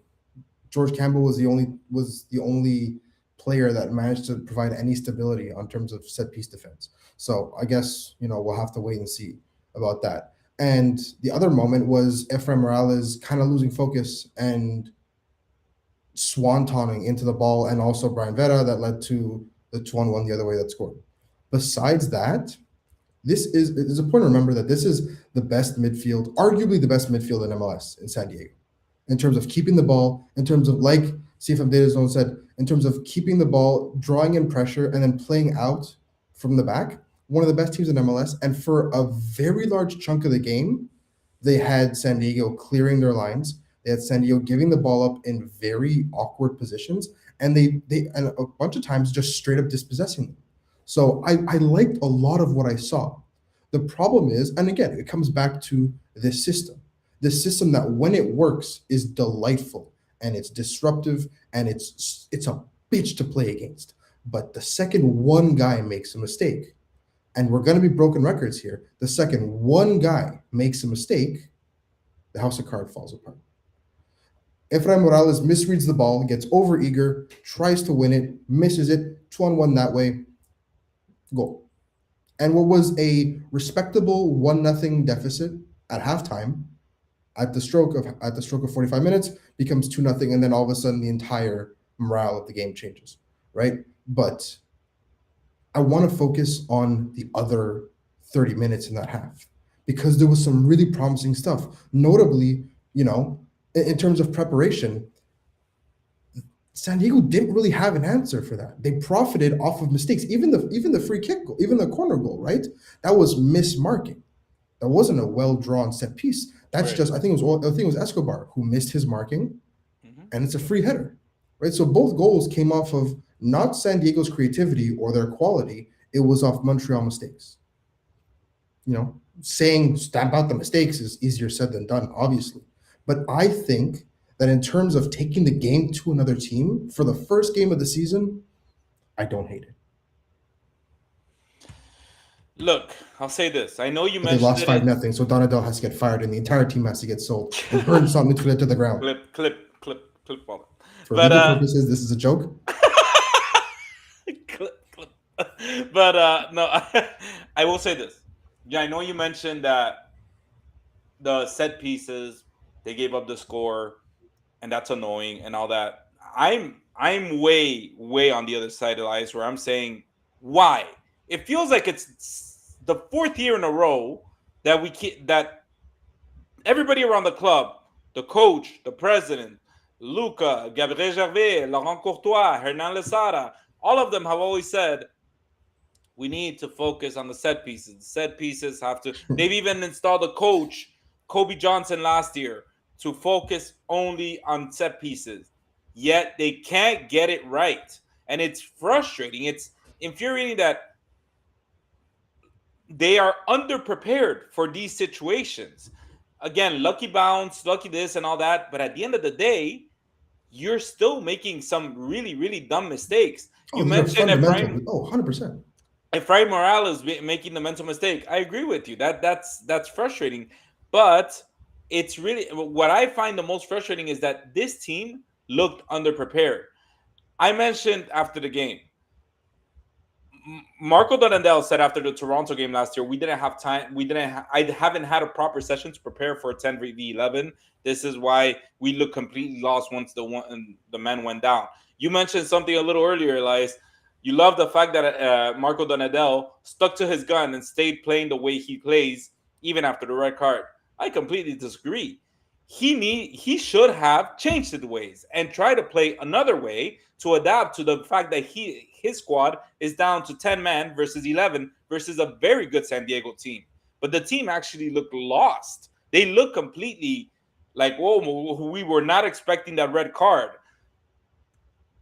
George Campbell was the only player that managed to provide any stability on terms of set piece defense. So I guess we'll have to wait and see about that. And the other moment was Efrain Morales kind of losing focus and swantoning into the ball, and also Brian Vera that led to the 2-1 the other way that scored. Besides that, this is important to remember that this is the best midfield, arguably the best midfield in MLS in San Diego, in terms of keeping the ball, in terms of, like CFM Data Zone said, in terms of keeping the ball, drawing in pressure, and then playing out from the back. One of the best teams in MLS, and for a very large chunk of the game, they had San Diego clearing their lines. They had San Diego giving the ball up in very awkward positions, and they and a bunch of times just straight up dispossessing them. So I liked a lot of what I saw. The problem is, and again, it comes back to this system. This system that when it works is delightful and it's disruptive and it's a bitch to play against. But the second one guy makes a mistake, and we're going to be broken records here, the second one guy makes a mistake, the house of cards falls apart. Efrain Morales misreads the ball, gets overeager, tries to win it, misses it, 2-1 that way, goal. And what was a respectable 1-0 deficit at halftime, at the stroke of 45 minutes, becomes 2-0, and then all of a sudden the entire morale of the game changes, right? But I want to focus on the other 30 minutes in that half because there was some really promising stuff. Notably, in terms of preparation, San Diego didn't really have an answer for that. They profited off of mistakes, even the free kick goal, even the corner goal, right? That was mismarking. That wasn't a well-drawn set piece. That's Right. just I think it was Escobar who missed his marking, Mhm. and it's a free header, right? So both goals came off of not San Diego's creativity or their quality. It was off Montreal mistakes. Saying stamp out the mistakes is easier said than done, obviously. But I think that in terms of taking the game to another team for the first game of the season, I don't hate it. Look, I'll say this. I know you But they mentioned lost it. 5-0, so Donadell has to get fired and the entire team has to get sold and burn something to the ground. Clip all that. For But legal purposes, this is a joke. clip. But no, I will say this. Yeah, I know you mentioned that the set pieces they gave up the score, and that's annoying and all that. I'm way on the other side of the ice where I'm saying why. It feels like it's the fourth year in a row that that everybody around the club, the coach, the president, Luca, Gabriel Gervais, Laurent Courtois, Hernan Lesara, all of them have always said we need to focus on the set pieces. The set pieces have to. They've even installed a coach, Kobe Johnson, last year to focus only on set pieces. Yet they can't get it right, and it's frustrating. It's infuriating that they are underprepared for these situations. again, lucky bounce, lucky this and all that. But at the end of the day, you're still making some really, really dumb mistakes. Oh, You these are mentioned fundamental. Oh, 100%. Efraim Morales making the mental mistake. I agree with you. That's frustrating. But it's really what I find the most frustrating is that this team looked underprepared. I mentioned after the game, Marco Donadell said after the Toronto game last year, we didn't have time. I haven't had a proper session to prepare for a 10v11. This is why we look completely lost once the man went down. You mentioned something a little earlier, Elias. You love the fact that Marco Donadell stuck to his gun and stayed playing the way he plays, even after the red card. I completely disagree. He should have changed his ways and try to play another way to adapt to the fact that his squad is down to 10 men versus 11 versus a very good San Diego team. But the team actually looked lost. They looked completely like, whoa, we were not expecting that red card.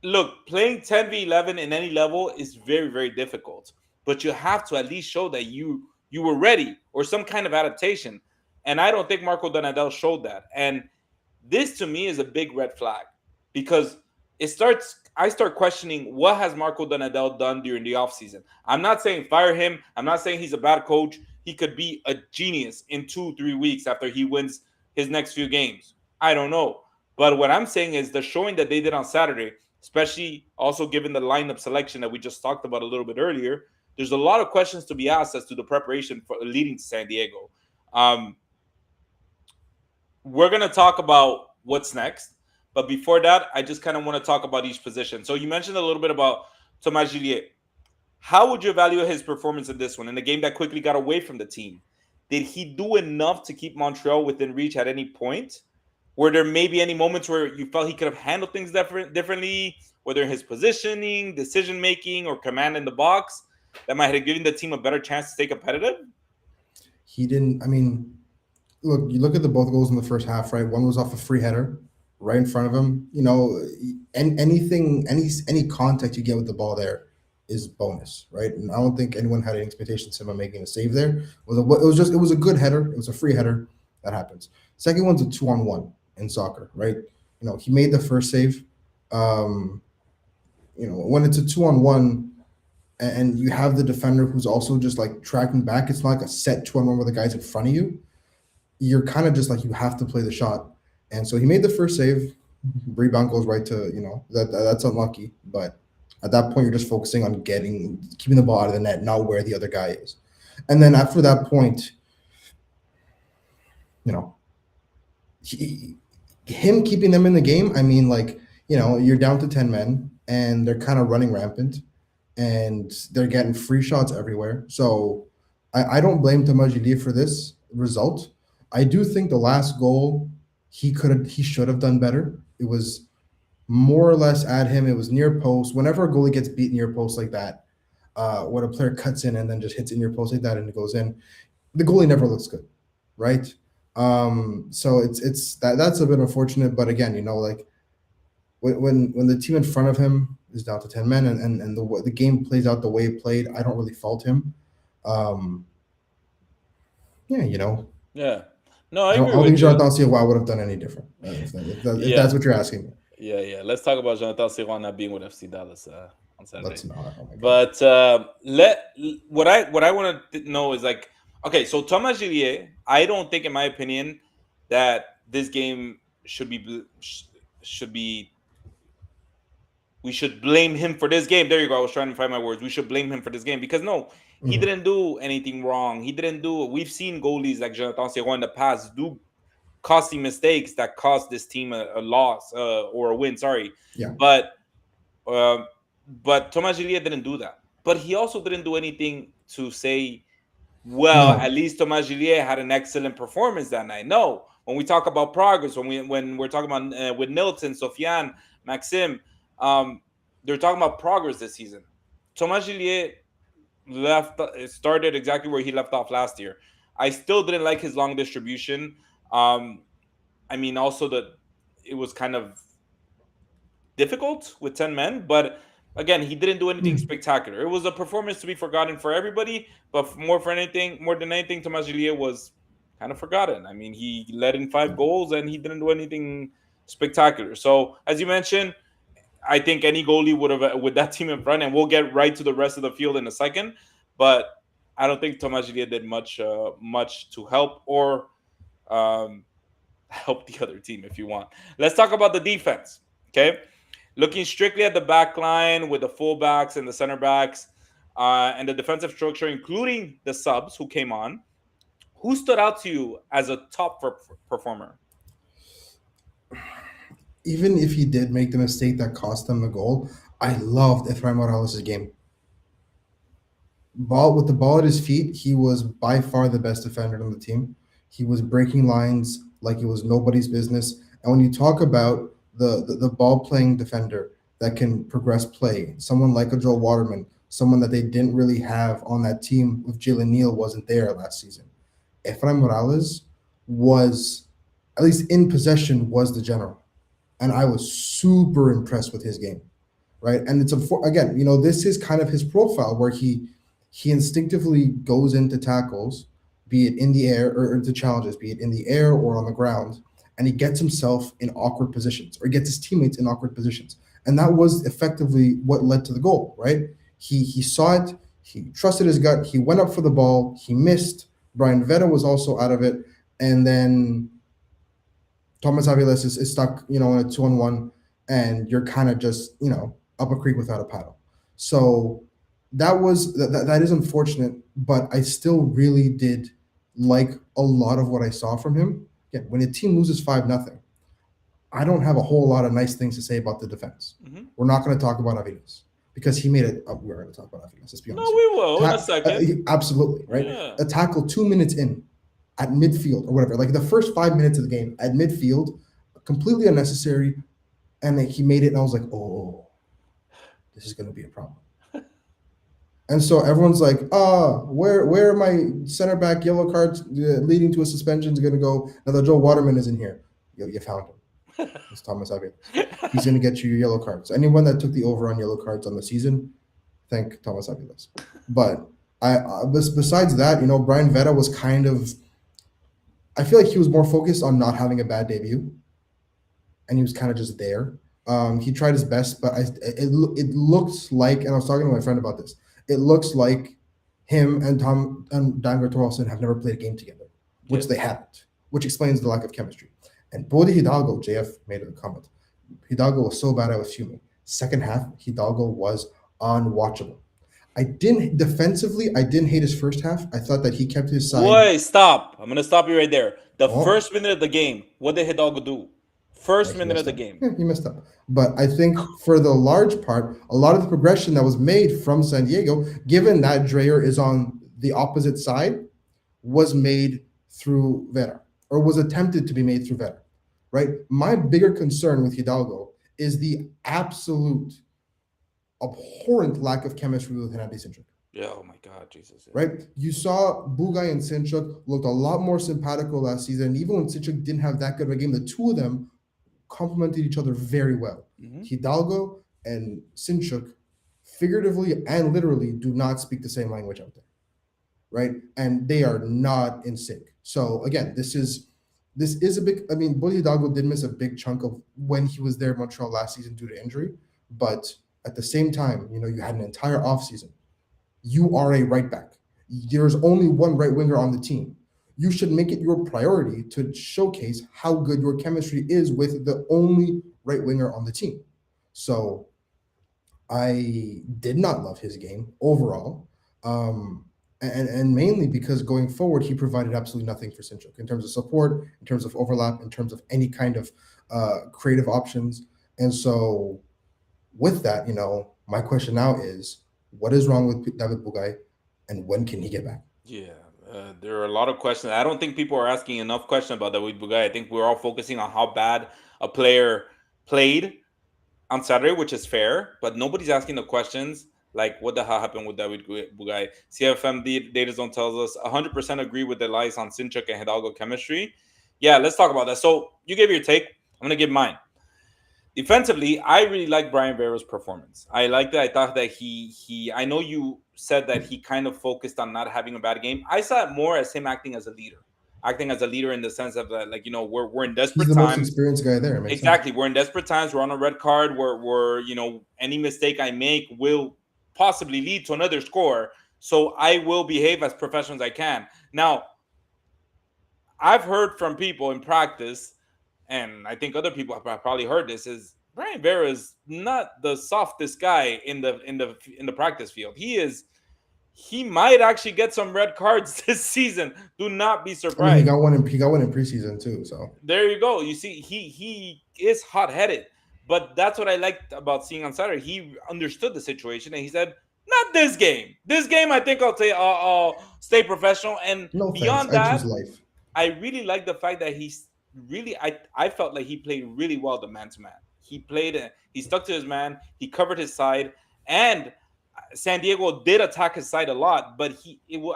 Look, playing 10v11 in any level is very, very difficult. But you have to at least show that you were ready or some kind of adaptation. And I don't think Marco Donadell showed that. And this to me is a big red flag because I start questioning what has Marco Donadell done during the offseason. I'm not saying fire him. I'm not saying he's a bad coach. He could be a genius in 2-3 weeks after he wins his next few games. I don't know. But what I'm saying is the showing that they did on Saturday, especially also given the lineup selection that we just talked about a little bit earlier, there's a lot of questions to be asked as to the preparation for leading to San Diego. We're going to talk about what's next. But before that, I just kind of want to talk about each position. So you mentioned a little bit about Thomas Gillier. How would you evaluate his performance in this one, in a game that quickly got away from the team? Did he do enough to keep Montreal within reach at any point? Were there maybe any moments where you felt he could have handled things differently, whether his positioning, decision-making, or command in the box, that might have given the team a better chance to stay competitive? He didn't. I mean, look, you look at the both goals in the first half, right? One was off a free header right in front of him. You know, any contact you get with the ball there is bonus, right? And I don't think anyone had any expectations of him making a save there. It was a good header. It was a free header. That happens. Second one's a 2-on-1 in soccer, right? You know, he made the first save. You know, when it's a 2-on-1 and you have the defender who's also just like tracking back, it's not like a set 2-on-1 where the guy's in front of you. You're kind of just like, you have to play the shot. And so he made the first save. Rebound goes right to, you know, that's unlucky. But at that point, you're just focusing on keeping the ball out of the net, not where the other guy is. And then after that point, you know, him keeping them in the game, I mean, like, you know, you're down to 10 men and they're kind of running rampant and they're getting free shots everywhere. So I don't blame Thomas Gillier for this result. I do think the last goal he should have done better. It was more or less at him. It was near post. Whenever a goalie gets beat near post like that, when a player cuts in and then just hits in your post like that and it goes in, the goalie never looks good, right? So that's a bit unfortunate. But again, you know, like when the team in front of him is down to 10 men and the game plays out the way it played, I don't really fault him. Yeah, you know. Yeah. No, I don't agree with think you. Jonathan Sirois would have done any different, if that's what you're asking me. Yeah. Let's talk about Jonathan Sirois not being with FC Dallas on Saturday. Let's not. Oh my God. But what I want to know is like, okay, so Thomas Gillier, I don't think, in my opinion, that this game should be we should blame him for this game. There you go. I was trying to find my words. We should blame him for this game because no, he didn't do anything wrong. He didn't do. We've seen goalies like Jonathan Sirois in the past do costly mistakes that cost this team a loss or a win. Sorry. Yeah. But Thomas Gillier didn't do that. But he also didn't do anything to say, well, at least Thomas Gillier had an excellent performance that night. No. When we talk about progress, when we're talking about with Nilton, Sofiane, Maxime, they're talking about progress this season. Thomas Gillier started exactly where he left off last year. I still didn't like his long distribution. I mean, also that it was kind of difficult with 10 men, but again, he didn't do anything spectacular. It was a performance to be forgotten for everybody, but more than anything, Thomas Gillier was kind of forgotten. I mean, he led in 5 goals and he didn't do anything spectacular. So, as you mentioned, I think any goalie would have with that team in front, and we'll get right to the rest of the field in a second. But I don't think Tomas Gillia did much to help or um, help the other team if you want. Let's talk about the defense. Okay. Looking strictly at the back line with the fullbacks and the center backs and the defensive structure, including the subs who came on, who stood out to you as a top performer? Even if he did make the mistake that cost them the goal, I loved Efrain Morales' game. With the ball at his feet, he was by far the best defender on the team. He was breaking lines like it was nobody's business. And when you talk about the ball playing defender that can progress play, someone like a Joel Waterman, someone that they didn't really have on that team with Jalen Neal wasn't there last season. Efrain Morales was, at least in possession, was the general. And I was super impressed with his game, right? And it's again, this is kind of his profile where he instinctively goes into tackles, be it in the air or into challenges, be it in the air or on the ground, and he gets himself in awkward positions or gets his teammates in awkward positions. And that was effectively what led to the goal, right? He saw it, he trusted his gut, he went up for the ball, he missed. Brian Vetta was also out of it, and then Thomas Aviles is stuck, in a 2-on-1, and you're kind of just, up a creek without a paddle. So that is unfortunate, but I still really did like a lot of what I saw from him. Again, when a team loses 5-0, I don't have a whole lot of nice things to say about the defense. Mm-hmm. We're not going to talk about Aviles because he made it. We're going to talk about Aviles. Let's be honest. No, we will in a second. Absolutely, right? Yeah. A tackle 2 minutes in at midfield or whatever, like the first 5 minutes of the game at midfield, completely unnecessary, and he made it, and I was like, oh, this is going to be a problem. And so everyone's like, where are my center back yellow cards leading to a suspension is going to go? Now that Joe Waterman is in here. You found him. It's Thomas Aviles. He's going to get you your yellow cards. Anyone that took the over on yellow cards on the season, thank Thomas Aviles. But besides that, Brian Vetta was kind of, I feel like he was more focused on not having a bad debut, and he was kind of just there. He tried his best, but it looks like, and I was talking to my friend about this, it looks like him and Dangar Torolson have never played a game together, which they haven't, which explains the lack of chemistry. And Bode Hidalgo, JF made a comment. Hidalgo was so bad I was fuming. Second half, Hidalgo was unwatchable. I didn't hate his first half. I thought that he kept his side. Wait, stop. I'm going to stop you right there. The first minute of the game, what did Hidalgo do? First minute of the game. Yeah, he messed up. But I think for the large part, a lot of the progression that was made from San Diego, given that Dreyer is on the opposite side, was made through Vera, or was attempted to be made through Vera, right? My bigger concern with Hidalgo is the absolute abhorrent lack of chemistry with Hennady Sinchuk. Yeah, oh my God, Jesus. Yeah. Right? You saw Bugay and Sinchuk looked a lot more simpatico last season. And even when Sinchuk didn't have that good of a game, the two of them complemented each other very well. Mm-hmm. Hidalgo and Sinchuk, figuratively and literally, do not speak the same language out there, right? And they are not in sync. So again, this is a big. I mean, Bode Hidalgo did miss a big chunk of when he was there in Montreal last season due to injury, but at the same time, you had an entire offseason. You are a right back. There's only one right winger on the team. You should make it your priority to showcase how good your chemistry is with the only right winger on the team. So I did not love his game overall. And mainly because going forward, he provided absolutely nothing for Sinchuk in terms of support, in terms of overlap, in terms of any kind of creative options. And so with that, my question now is, what is wrong with David Bugay, and when can he get back? Yeah. There are a lot of questions. I don't think people are asking enough questions about David Bugay. I think we're all focusing on how bad a player played on Saturday, which is fair, but nobody's asking the questions like what the hell happened with David Bugay. CFM data zone tells us 100% agree with the lies on Sinchuk and Hidalgo chemistry. Yeah, let's talk about that. So you gave your take. I'm going to give mine. Defensively, I really like Brian Vera's performance. I like that. I thought that I know you said that he kind of focused on not having a bad game. I saw it more as him acting as a leader. acting as a leader in the sense of that, like, we're in He's desperate the most times. experienced guy there. It makes Exactly. sense. We're in desperate times. We're on a red card. We're any mistake I make will possibly lead to another score. So I will behave as professional as I can. Now, I've heard from people in practice, and I think other people have probably heard this, is Brian Vera is not the softest guy in the practice field. He might actually get some red cards this season. Do not be I mean, surprised. he got one in preseason too. So There you go. You see, he is hot headed, but that's what I liked about seeing on Saturday. He understood the situation and he said, "Not this game. This game, I think I'll stay professional." And no thanks. beyond I choose that, life. I really like the fact that he's really. I felt like he played really well the man to man. He stuck to his man. He covered his side, and San Diego did attack his side a lot, but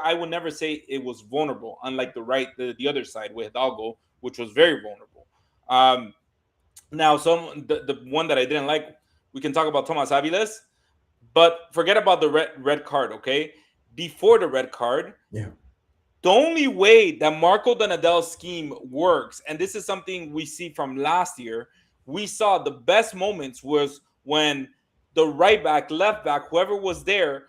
I would never say it was vulnerable, unlike the other side with Hidalgo, which was very vulnerable. Now, the one that I didn't like, we can talk about Tomas Aviles, but forget about the red card, okay? Before the red card, Yeah. the only way that Marco Donadel's scheme works, and this is something we see from last year, we saw the best moments was when the right back, left back, whoever was there,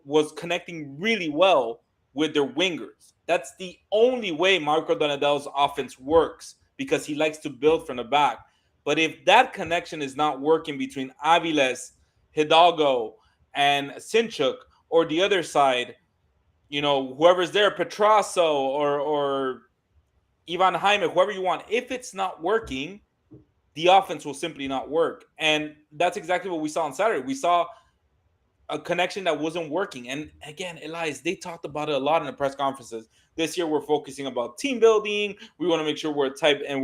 was connecting really well with their wingers. That's the only way Marco Donadel's offense works because he likes to build from the back. But if that connection is not working between Aviles, Hidalgo, and Sinchuk, or the other side, whoever's there, Petrasso or Ivan Jaime, whoever you want, if it's not working, the offense will simply not work. And that's exactly what we saw on Saturday. We saw a connection that wasn't working. And again, Elias, they talked about it a lot in the press conferences. This year, we're focusing about team building. We want to make sure we're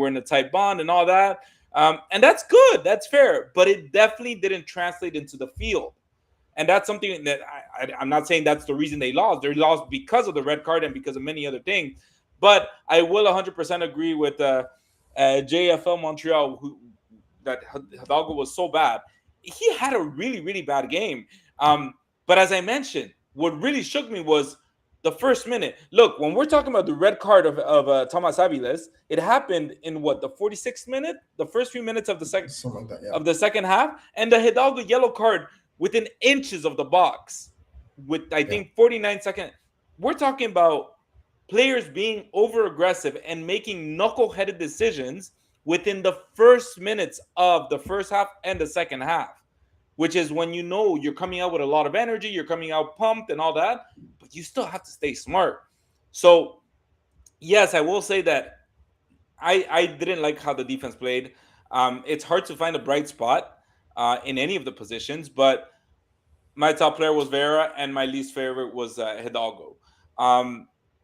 in a tight bond and all that. And that's good. That's fair. But it definitely didn't translate into the field. And that's something that I'm not saying that's the reason they lost. They lost because of the red card and because of many other things. But I will 100% agree with JFL Montreal that Hidalgo was so bad. He had a really, really bad game. But as I mentioned, what really shook me was the first minute. Look, when we're talking about the red card of Tomas Aviles, it happened in the 46th minute, the first few minutes of the second Something like that, yeah. of the second half, and the Hidalgo yellow card within inches of the box with I think 49 seconds. We're talking about players being over aggressive and making knuckle-headed decisions within the first minutes of the first half and the second half, which is when you're coming out with a lot of energy, you're coming out pumped and all that, but you still have to stay smart. So, yes, I will say that I didn't like how the defense played. It's hard to find a bright spot in any of the positions, but my top player was Vera, and my least favorite was Hidalgo.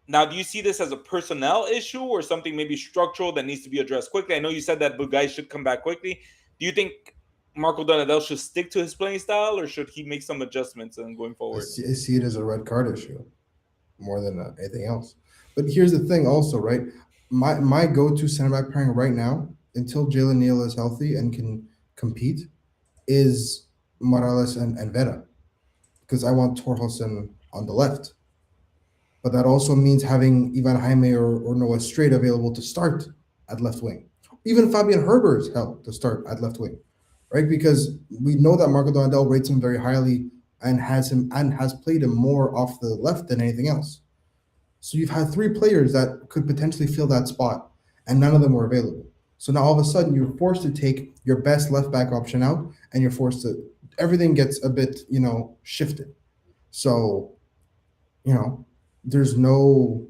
Now, do you see this as a personnel issue or something maybe structural that needs to be addressed quickly? I know you said that guys should come back quickly. Do you think Marco Donadel should stick to his playing style, or should he make some adjustments going forward? I see it as a red card issue more than anything else. But here's the thing also, right? My go-to center back pairing right now, until Jalen Neal is healthy and can compete, is Morales and Vera, because I want Torhelson on the left. But that also means having Ivan Jaime or Noah Strait available to start at left wing. Even Fabian Herber's help to start at left wing, right? Because we know that Marco Donadel rates him very highly and has played him more off the left than anything else. So you've had three players that could potentially fill that spot, and none of them were available. So now all of a sudden you're forced to take your best left back option out, and you're forced to everything gets a bit shifted. So there's no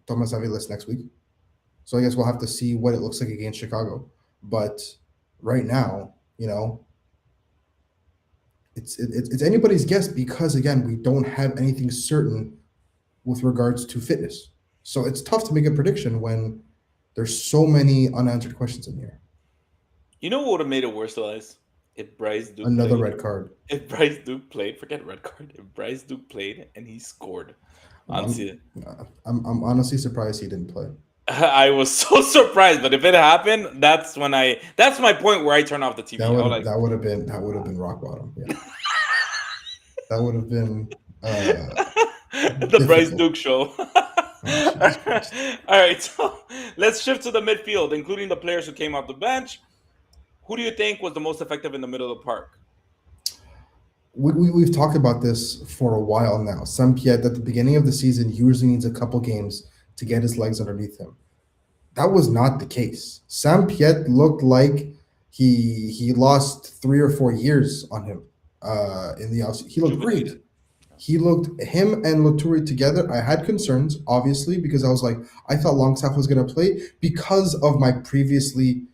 Tomas Aviles next week. So I guess we'll have to see what it looks like against Chicago. But right now, it's anybody's guess because, again, we don't have anything certain with regards to fitness. So it's tough to make a prediction when there's so many unanswered questions in here. You know what would have made it worse, Elias? If Bryce Duke Another played. red card. If Bryce Duke played, forget red card. If Bryce Duke played and he scored. Honestly, I'm honestly surprised he didn't play. I was so surprised, but if it happened, that's my point where I turn off the TV. That would have been rock bottom. Yeah. That would have been the Bryce Duke show. Jesus Christ. All right, so let's shift to the midfield, including the players who came off the bench. Who do you think was the most effective in the middle of the park? We've talked about this for a while now. Sampiet at the beginning of the season usually needs a couple games to get his legs underneath him. That was not the case. Sam Piet looked like he lost 3 or 4 years on him in the offseason. He looked great. Rejuvenated. He looked him and Laturi together. I had concerns, obviously, because I was like, I thought Longstaff was going to play because of my previously,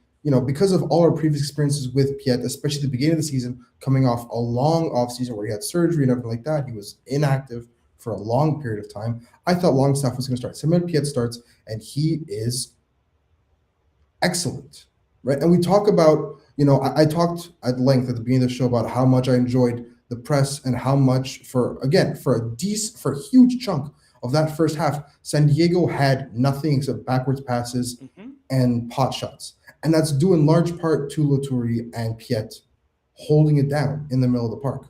because of all our previous experiences with Piet, especially at the beginning of the season, coming off a long off season where he had surgery and everything like that. He was inactive for a long period of time. I thought Longstaff was going to start. Samuel Piet starts, and he is excellent, right? And we talk about, I talked at length at the beginning of the show about how much I enjoyed the press and how much for a huge chunk of that first half, San Diego had nothing except backwards passes and pot shots. And that's due in large part to Laturi and Piet holding it down in the middle of the park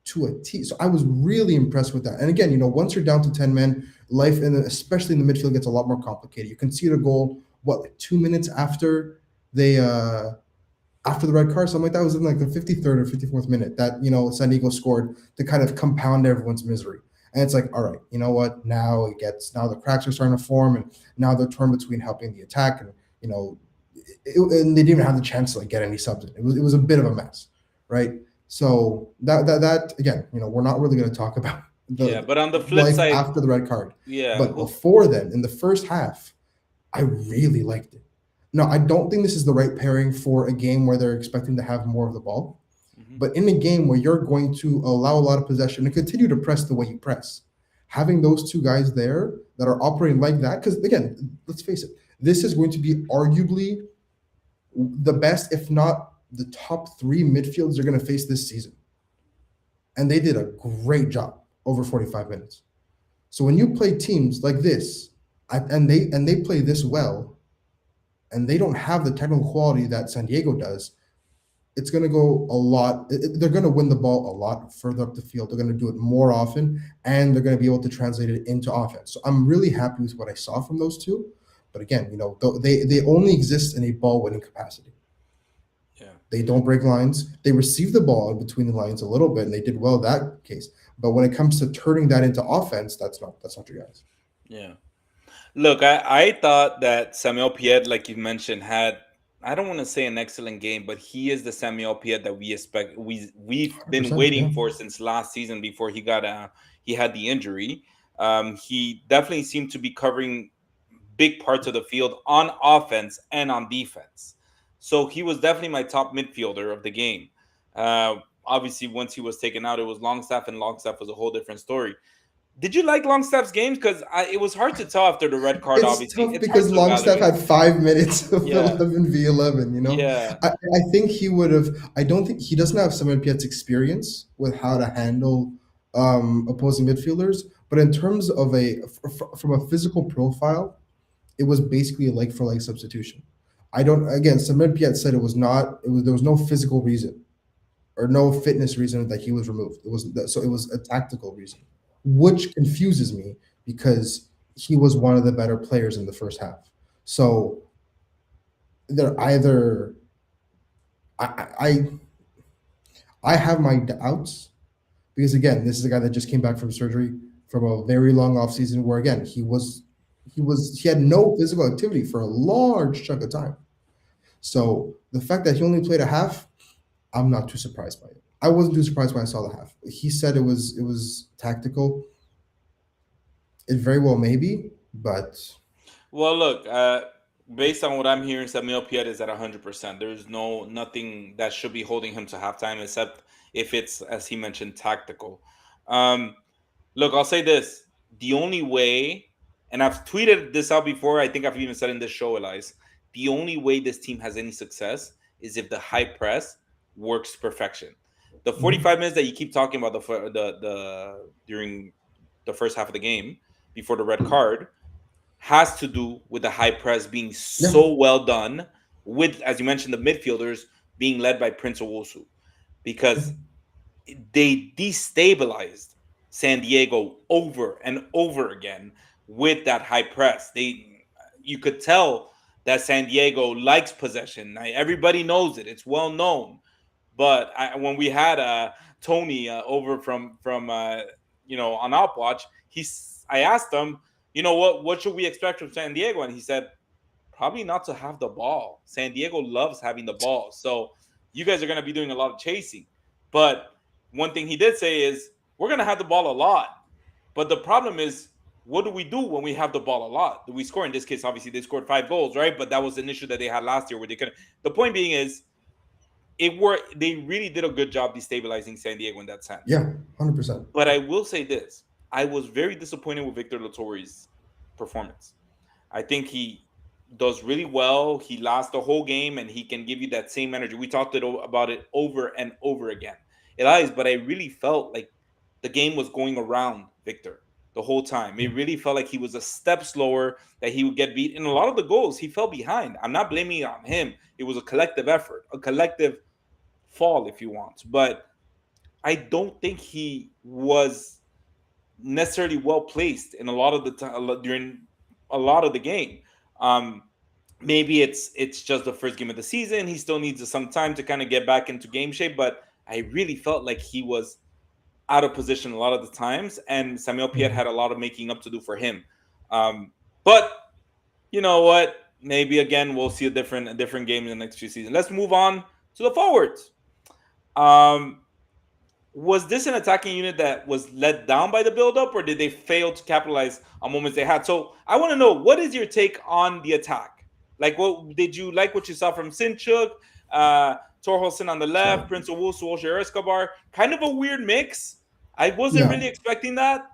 to a T. So I was really impressed with that. And again, once you're down to 10 men, life especially in the midfield gets a lot more complicated. You concede a goal, like 2 minutes after they after the red card, something like that. It was in like the 53rd or 54th minute that San Diego scored to kind of compound everyone's misery. And it's like, all right, you know what? Now the cracks are starting to form, and now they're torn between helping the attack and and they didn't even have the chance to get any subs in. It was a bit of a mess, right? So that again, we're not really going to talk about but on the flip life side, after the red card. yeah, But before then, in the first half, I really liked it. No, I don't think this is the right pairing for a game where they're expecting to have more of the ball. But in a game where you're going to allow a lot of possession and continue to press the way you press, having those two guys there that are operating like that, because again, let's face it, this is going to be arguably the best, if not the top 3 midfields they're going to face this season. And they did a great job over 45 minutes. So when you play teams like this, and they play this well, and they don't have the technical quality that San Diego does, it's going to go a lot. They're going to win the ball a lot further up the field. They're going to do it more often, and they're going to be able to translate it into offense. So I'm really happy with what I saw from those two. But again, they only exist in a ball-winning capacity. Yeah. They don't break lines. They receive the ball in between the lines a little bit, and they did well in that case. But when it comes to turning that into offense, that's not your guys. Yeah. Look, I thought that Samuel Piet, like you mentioned, had, I don't want to say an excellent game, but he is the Samuel Piet that we expect. We've been waiting for since last season before he had the injury. He definitely seemed to be covering big parts of the field on offense and on defense. So he was definitely my top midfielder of the game. Obviously, once he was taken out, it was Longstaff, and Longstaff was a whole different story. Did you like Longstaff's games? Because it was hard to tell after the red card, obviously. Tough because Longstaff had 5 minutes of 11 v 11, Yeah. I think he would have. I don't think he doesn't have Samuel Piet's experience with how to handle opposing midfielders. But in terms of from a physical profile, it was basically a like-for-like substitution. Samuel Piet said there was no physical reason or no fitness reason that he was removed. It was a tactical reason, which confuses me because he was one of the better players in the first half. So they're either I have my doubts because again, this is a guy that just came back from surgery from a very long offseason where again he had no physical activity for a large chunk of time. So the fact that he only played a half, I'm not too surprised by it. I wasn't too surprised when I saw the half. He said it was tactical. It very well may be, but Well, look, based on what I'm hearing, Samuel Piet is at 100%. There's nothing that should be holding him to halftime except if it's, as he mentioned, tactical. Look, I'll say this. The only way, and I've tweeted this out before, I think I've even said in this show, Elias, the only way this team has any success is if the high press works to perfection. The 45 minutes that you keep talking about during the first half of the game before the red card has to do with the high press being so well done with, as you mentioned, the midfielders being led by Prince Owusu, because they destabilized San Diego over and over again with that high press. You could tell that San Diego likes possession. Everybody knows it; it's well known. But when we had Tony over from on Op Watch, I asked him, what should we expect from San Diego, and he said probably not to have the ball. San Diego loves having the ball, so you guys are going to be doing a lot of chasing. But one thing he did say is we're going to have the ball a lot. But the problem is, what do we do when we have the ball a lot? Do we score? In this case, obviously they scored 5 goals, right? But that was an issue that they had last year where they couldn't. The point being is, they really did a good job destabilizing San Diego in that sense. Yeah, 100%. But I will say this: I was very disappointed with Victor Latorre's performance. I think he does really well. He lasts the whole game, and he can give you that same energy. We talked about it over and over again. It is, but I really felt like the game was going around Victor the whole time. It really felt like he was a step slower, that he would get beat. In a lot of the goals, he fell behind. I'm not blaming it on him. It was a collective effort, a collective fall, if you want. But I don't think he was necessarily well placed in a lot of the time during a lot of the game. Maybe it's just the first game of the season. He still needs some time to kind of get back into game shape. But I really felt like he was out of position a lot of the times, and Samuel Piet had a lot of making up to do for him. But you know what? Maybe again we'll see a different game in the next few seasons. Let's move on to the forwards. Was this an attacking unit that was let down by the buildup, or did they fail to capitalize on moments they had? So I want to know, what is your take on the attack? Like, what did you like what you saw from Sinchuk, Torholson on the left, Prince Owusu, Osher Escobar? Kind of a weird mix. I wasn't really expecting that,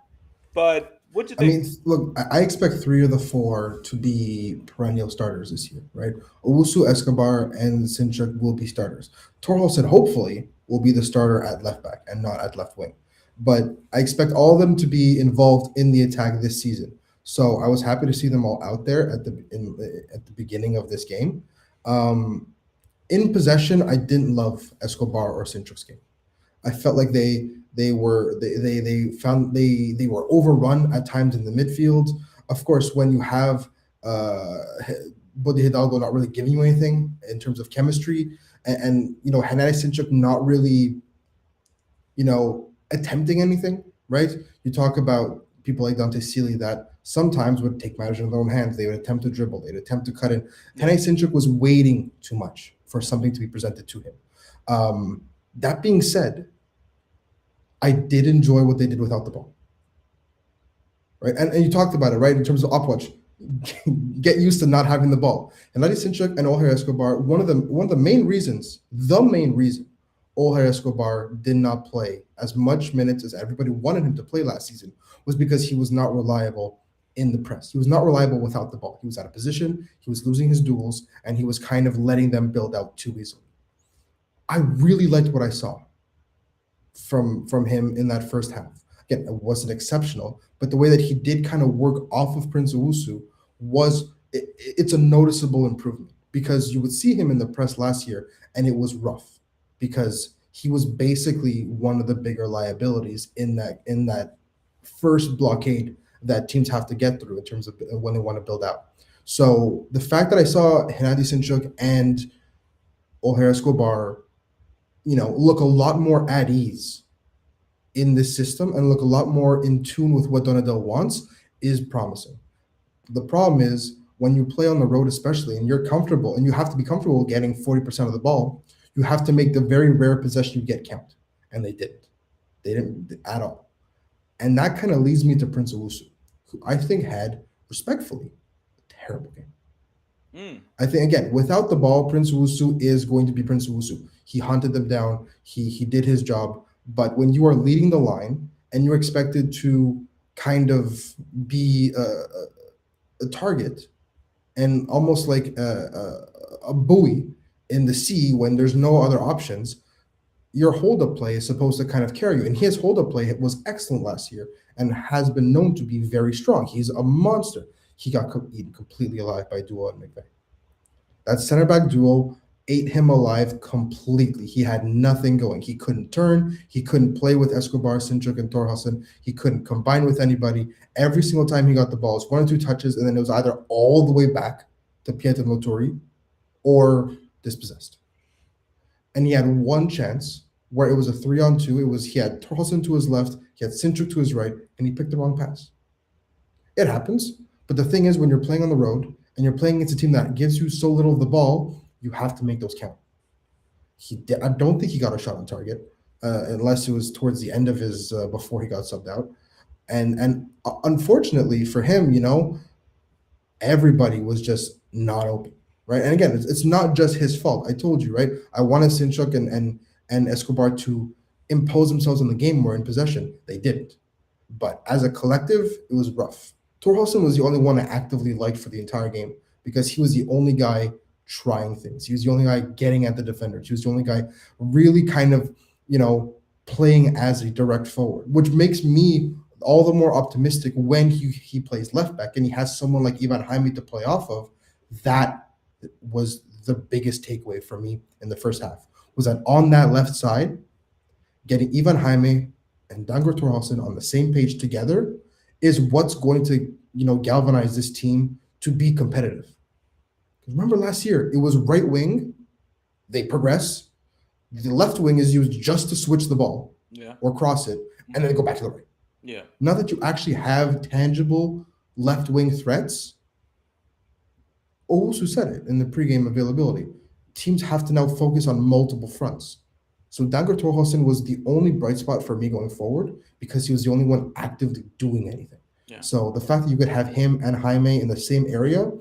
but what do you think? I mean, look, I expect 3 of the 4 to be perennial starters this year, right? Owusu, Escobar, and Sinchuk will be starters. Torholson, hopefully, will be the starter at left back and not at left wing. But I expect all of them to be involved in the attack this season. So I was happy to see them all out there at the beginning of this game. In possession, I didn't love Escobar or Sinchuk's game. I felt like they were overrun at times in the midfield. Of course, when you have Bode Hidalgo not really giving you anything in terms of chemistry, and Hernandez Sinchuk not really, attempting anything, right? You talk about people like Dante Sealy that sometimes would take matters in their own hands. They would attempt to dribble. They'd attempt to cut in. Hernandez Sinchuk was waiting too much for something to be presented to him. That being said, I did enjoy what they did without the ball, right? And you talked about it, right? In terms of Opwatch, get used to not having the ball. And Ladi Sinchuk and Ojer Escobar, one of the main reason Ojer Escobar did not play as much minutes as everybody wanted him to play last season was because he was not reliable in the press. He was not reliable without the ball. He was out of position, he was losing his duels, and he was kind of letting them build out too easily. I really liked what I saw from him in that first half. Again, it wasn't exceptional, but the way that he did kind of work off of Prince Owusu it's a noticeable improvement, because you would see him in the press last year and it was rough because he was basically one of the bigger liabilities in that first blockade that teams have to get through in terms of when they want to build out. So the fact that I saw Hernandez Sinchuk and Ojer Escobar look a lot more at ease in this system and look a lot more in tune with what Donadel wants is promising. The problem is when you play on the road, especially, and you're comfortable, and you have to be comfortable getting 40% of the ball, you have to make the very rare possession you get count. And they didn't. They didn't at all. And that kind of leads me to Prince Owusu, who I think had, respectfully, a terrible game. I think, again, without the ball, Prince Owusu is going to be Prince Owusu. He hunted them down. He did his job. But when you are leading the line and you're expected to kind of be a target and almost like a buoy in the sea when there's no other options, your hold-up play is supposed to kind of carry you. And his hold-up play was excellent last year and has been known to be very strong. He's a monster. He got eaten completely alive by Duo and McVeigh. That center back duo ate him alive completely. He had nothing going. He couldn't turn. He couldn't play with Escobar, Sinchuk, and Torhasson. He couldn't combine with anybody. Every single time he got the ball, it was 1 or 2 touches, and then it was either all the way back to Pietro Motori or dispossessed. And he had one chance where it was a 3-on-2. He had Torhasson to his left, he had Sinchuk to his right, and he picked the wrong pass. It happens. But the thing is, when you're playing on the road and you're playing against a team that gives you so little of the ball, you have to make those count. I don't think he got a shot on target, unless it was towards the end of his before he got subbed out. And unfortunately for him, everybody was just not open, right? And again, it's not just his fault. I told you, right? I wanted Sinchuk and Escobar to impose themselves on the game more in possession. They didn't. But as a collective, it was rough. Torhasson was the only one I actively liked for the entire game because he was the only guy trying things. He was the only guy getting at the defenders. He was the only guy really kind of, playing as a direct forward, which makes me all the more optimistic when he plays left back and he has someone like Ivan Jaime to play off of. That was the biggest takeaway for me in the first half, was that on that left side, getting Ivan Jaime and Dango Torhasson on the same page together is what's going to, galvanize this team to be competitive. Remember last year, it was right wing, they progress. The left wing is used just to switch the ball or cross it, and then they go back to the right. Yeah. Now that you actually have tangible left wing threats, Owusu said it in the pregame availability. Teams have to now focus on multiple fronts. So Dango Torhasson was the only bright spot for me going forward because he was the only one actively doing anything. Yeah. So the fact that you could have him and Jaime in the same area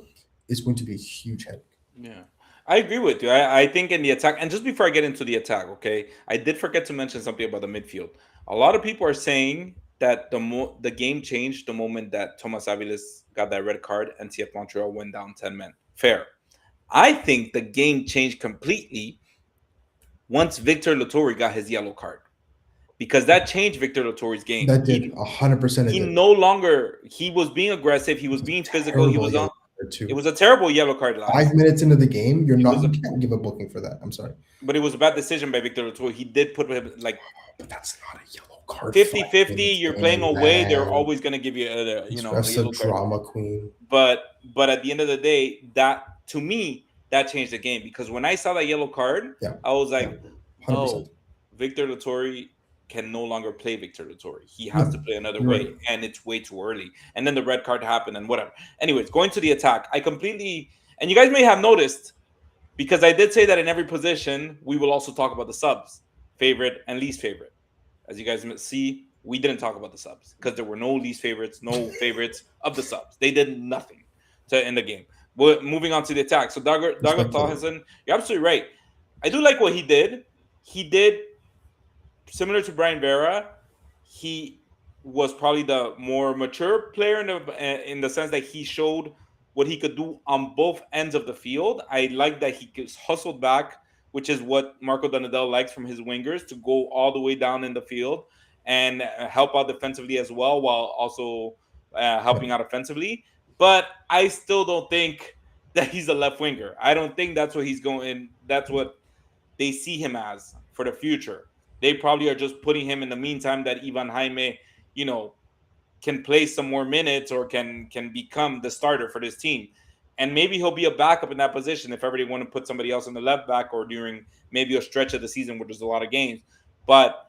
is going to be a huge headache. Yeah. I agree with you. I think in the attack, and just before I get into the attack, okay, I did forget to mention something about the midfield. A lot of people are saying that the game changed the moment that Thomas Aviles got that red card and CF Montreal went down 10 men. Fair. I think the game changed completely once Victor Latori got his yellow card, because that changed Victor Latori's game. That did 100%. He no longer, he was being aggressive, he was being physical, he was on. It was a terrible yellow card. 5 minutes into the game, you can't give a booking for that. I'm sorry. But it was a bad decision by Victor Latori. He did put him but that's not a yellow card. 50-50. You're playing away. They're always going to give you a yellow drama card. Queen. But at the end of the day, that to me that changed the game, because when I saw that yellow card, I was like, oh, Victor Latori can no longer play Victor Latori. He has to play another way, and it's way too early. And then the red card happened and whatever. Anyways, going to the attack, I completely, and you guys may have noticed, because I did say that in every position, we will also talk about the subs, favorite and least favorite. As you guys see, we didn't talk about the subs because there were no least favorites, no favorites of the subs. They did nothing to end the game. But moving on to the attack. So Dago Torhasson, you're absolutely right. I do like what he did. He did, similar to Brian Vera, he was probably the more mature player in the sense that he showed what he could do on both ends of the field. I like that he gets hustled back, which is what Marco Donadel likes from his wingers, to go all the way down in the field and help out defensively as well, while also helping out offensively. But I still don't think that he's a left winger. I don't think that's what he's going. That's what they see him as for the future. They probably are just putting him in the meantime that Ivan Jaime, can play some more minutes or can become the starter for this team. And maybe he'll be a backup in that position if ever they want to put somebody else on the left back, or during maybe a stretch of the season where there's a lot of games. But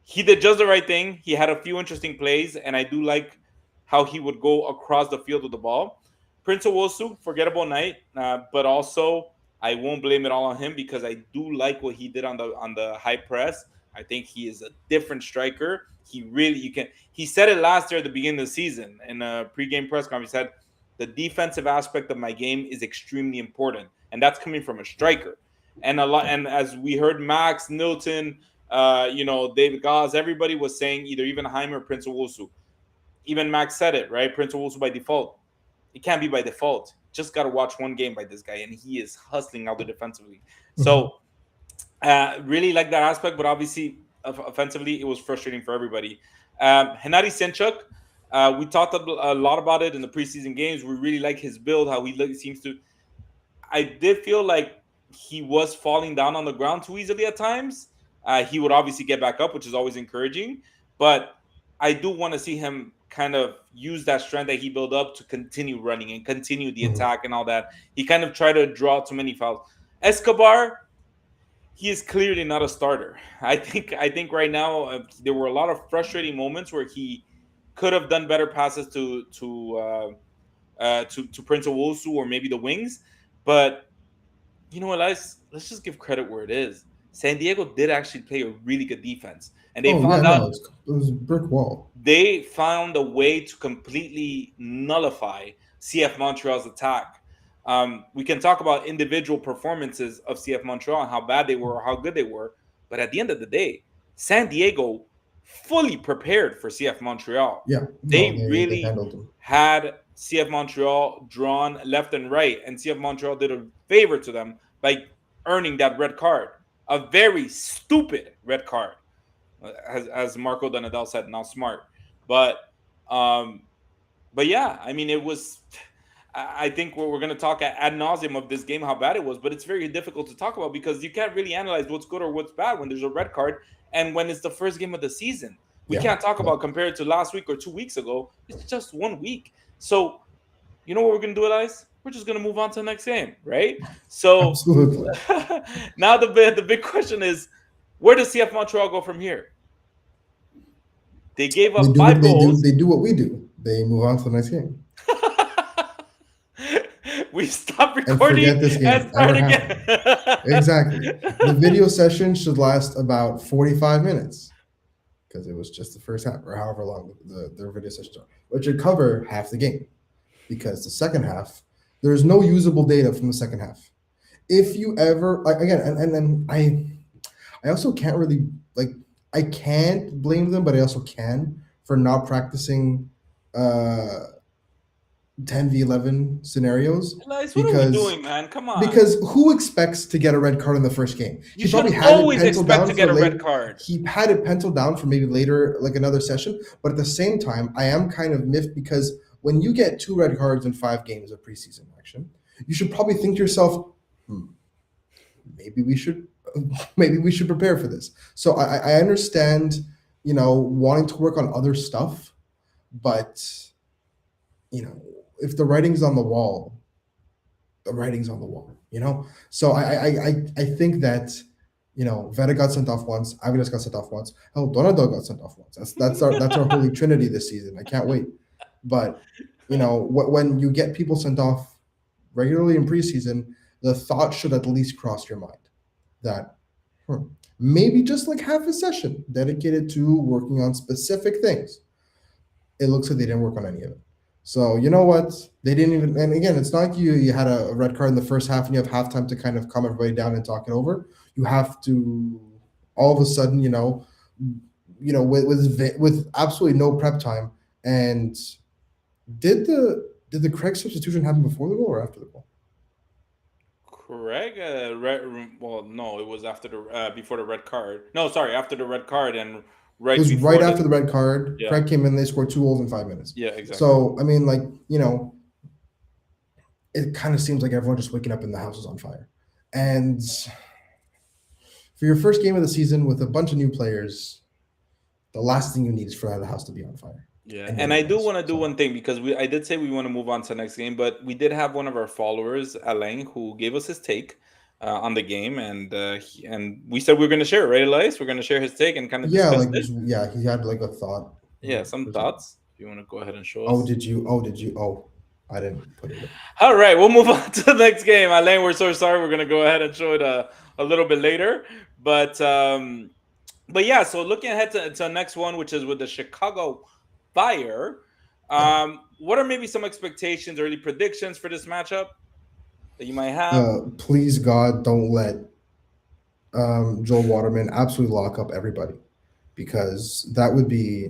he did just the right thing. He had a few interesting plays, and I do like how he would go across the field with the ball. Prince Owusu, forgettable night, but also I won't blame it all on him, because I do like what he did on the high press. I think he is a different striker. He said it last year at the beginning of the season in a pregame press conference. He said, the defensive aspect of my game is extremely important, and that's coming from a striker. And as we heard, Max, Nilton, David Gauze, everybody was saying either even Jaime or Prince Owusu. Even Max said it, right? Prince Owusu by default. It can't be by default. Just got to watch one game by this guy, and he is hustling out there defensively. So really like that aspect, but obviously offensively, it was frustrating for everybody. Henadi Sinchuk, we talked a lot about it in the preseason games. We really like his build, how he seems to. I did feel like he was falling down on the ground too easily at times. He would obviously get back up, which is always encouraging. But I do want to see him kind of use that strength that he built up to continue running and continue the attack and all that. He kind of tried to draw too many fouls. Escobar, he is clearly not a starter. I think right now there were a lot of frustrating moments where he could have done better passes to Prince Owusu or maybe the wings, but you know what? Let's just give credit where it is. San Diego did actually play a really good defense, and they Oh yeah, found no, out it was a brick wall. they found a way to completely nullify CF Montreal's attack. We can talk about individual performances of CF Montreal and how bad they were or how good they were, but at the end of the day, San Diego fully prepared for CF Montreal. Yeah, They no, they really handled them. had CF Montreal drawn left and right, and CF Montreal did a favor to them by earning that red card, a very stupid red card, as Marco Donadel said, not smart, but yeah, I mean, it was. I think we're going to talk ad nauseum of this game, how bad it was, but it's very difficult to talk about because you can't really analyze what's good or what's bad when there's a red card and when it's the first game of the season. We can't talk about compared to last week or 2 weeks ago. It's just 1 week. So, you know what we're going to do, Elias? We're just going to move on to the next game, right? So, Absolutely. now the big question is, where does CF Montreal go from here? They gave up 5 goals. They do what we do. They move on to the next game. We stop recording and forget this game start ever again. Exactly. The video session should last about 45 minutes because it was just the first half or however long the video sessions are, which should cover half the game because the second half, there's no usable data from the second half. If you ever, like, again, and then I also can't really, like, I can't blame them, but I also can for not practicing 10v11 scenarios. Elias, what are we doing, man? Come on. Because who expects to get a red card in the first game? You should always expect to get a red card. He had it penciled down for maybe later, like another session. But at the same time, I am kind of miffed because when you get 2 red cards in 5 games of preseason action, you should probably think to yourself, maybe we should prepare for this. So I understand, wanting to work on other stuff, but if the writing's on the wall, the writing's on the wall, So I think that, Veta got sent off once, Avidas got sent off once, hell, Donado got sent off once. That's our holy trinity this season. I can't wait. But when you get people sent off regularly in preseason, the thought should at least cross your mind that maybe just like half a session dedicated to working on specific things. It looks like they didn't work on any of it. So you know what? They didn't even. And again, it's not like you had a red card in the first half and you have halftime to kind of calm everybody down and talk it over. You have to all of a sudden, with absolutely no prep time. And did the Craig substitution happen before the goal or after the goal? Craig, no, it was after the before the red card. No, sorry, after the red card and. It was right after the red card. Yeah. Craig came in, they scored 2 goals in 5 minutes. Yeah, exactly. So, I mean, it kind of seems like everyone just waking up and the house is on fire. And for your first game of the season with a bunch of new players, the last thing you need is for the house to be on fire. Yeah, and I do want to do one thing because I did say we want to move on to the next game, but we did have one of our followers, Alain, who gave us his take on the game, and we said we are going to share it, right, Elias? We're going to share his take and kind of discuss it. He had like a thought. Yeah, some thoughts. If you want to go ahead and show us. Oh, did you? Oh, I didn't put it in. All right, we'll move on to the next game. Alain, we're so sorry. We're going to go ahead and show it a little bit later, but yeah. So looking ahead to the next one, which is with the Chicago Fire. What are maybe some expectations, early predictions for this matchup that you might have? Please, God, don't let Joel Waterman absolutely lock up everybody, because that would be,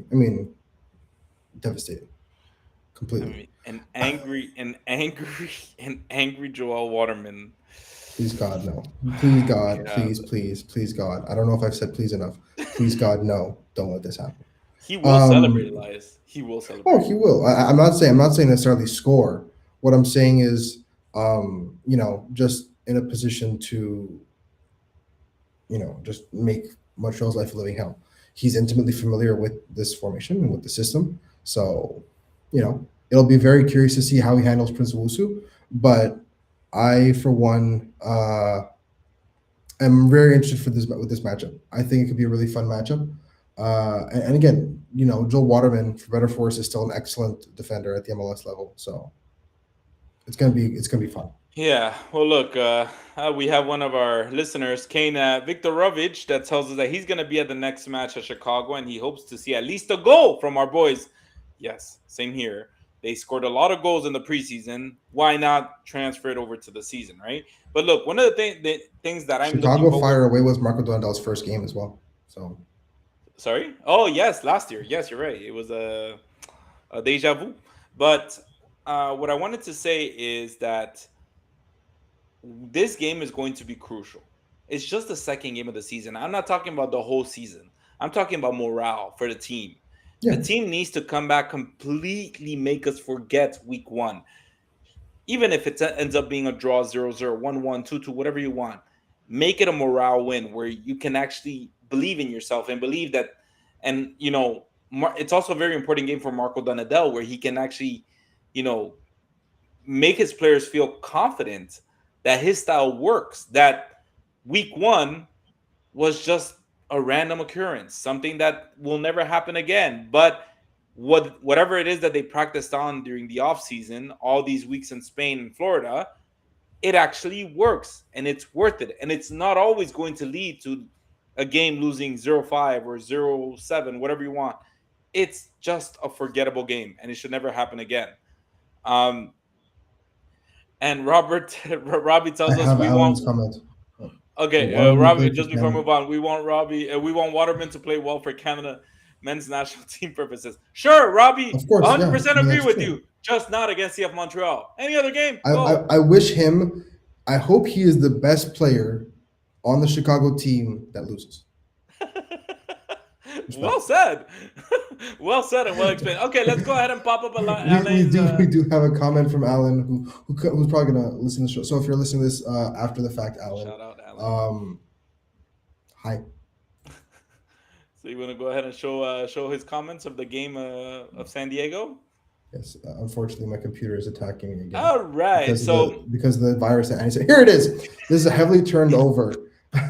devastating. Completely. An angry Joel Waterman. Please, God, no. Please, God, Yeah. please, God. I don't know if I've said please enough. Please, God, no. Don't let this happen. He will celebrate, Elias. He will celebrate. Oh, he will. I'm not saying necessarily score. What I'm saying is, just in a position to, just make Montreal's life a living hell. He's intimately familiar with this formation and with the system. So, it'll be very curious to see how he handles Prince Wusu. But I, for one, am very interested with this matchup. I think it could be a really fun matchup. And again, Joel Waterman, for better for worse, is still an excellent defender at the MLS level. So it's gonna be fun. Yeah, well, look, we have one of our listeners, Kane Viktorovich, that tells us that he's going to be at the next match at Chicago and he hopes to see at least a goal from our boys. Yes, same here. They scored a lot of goals in the preseason. Why not transfer it over to the season, right? But look, one of the things that I'm looking Chicago forward. Fire away was Marco Dondel's first game as well. So, sorry? Oh, yes, last year. Yes, you're right. It was a deja vu. But what I wanted to say is that this game is going to be crucial. It's just the second game of the season. I'm not talking about the whole season. I'm talking about morale for the team. Yeah. The team needs to come back, completely make us forget week one. Even if it ends up being a draw 0-0, 1-1, 2-2, whatever you want. Make it a morale win where you can actually believe in yourself and believe that. And, it's also a very important game for Marco Donadel where he can actually, make his players feel confident that his style works, that week one was just a random occurrence, something that will never happen again. But whatever it is that they practiced on during the offseason, all these weeks in Spain and Florida, it actually works and it's worth it. And it's not always going to lead to a game losing 0-5 or 0-7, whatever you want. It's just a forgettable game and it should never happen again. And Robbie tells I us have we Alan's want. comment. Okay, Waterman Robbie. played for Just before I Canada. move on, we want Robbie. We want Waterman to play well for Canada men's national team purposes. Sure, Robbie. Of course, yeah. 100% I mean, agree that's with true. you. Just not against CF Montreal. Any other game? I Go. wish him. I hope he is the best player on the Chicago team that loses. Well said. Well said and well explained. Okay, let's go ahead and pop up We do have a comment from Alan who's probably gonna listen to the show. So if you're listening to this after the fact, Alan, shout out, Alan. Hi. So you want to go ahead and show his comments of the game of San Diego? Yes, unfortunately, my computer is attacking me again. All right, because of the virus that Annie said. Here it is. This is a heavily turned over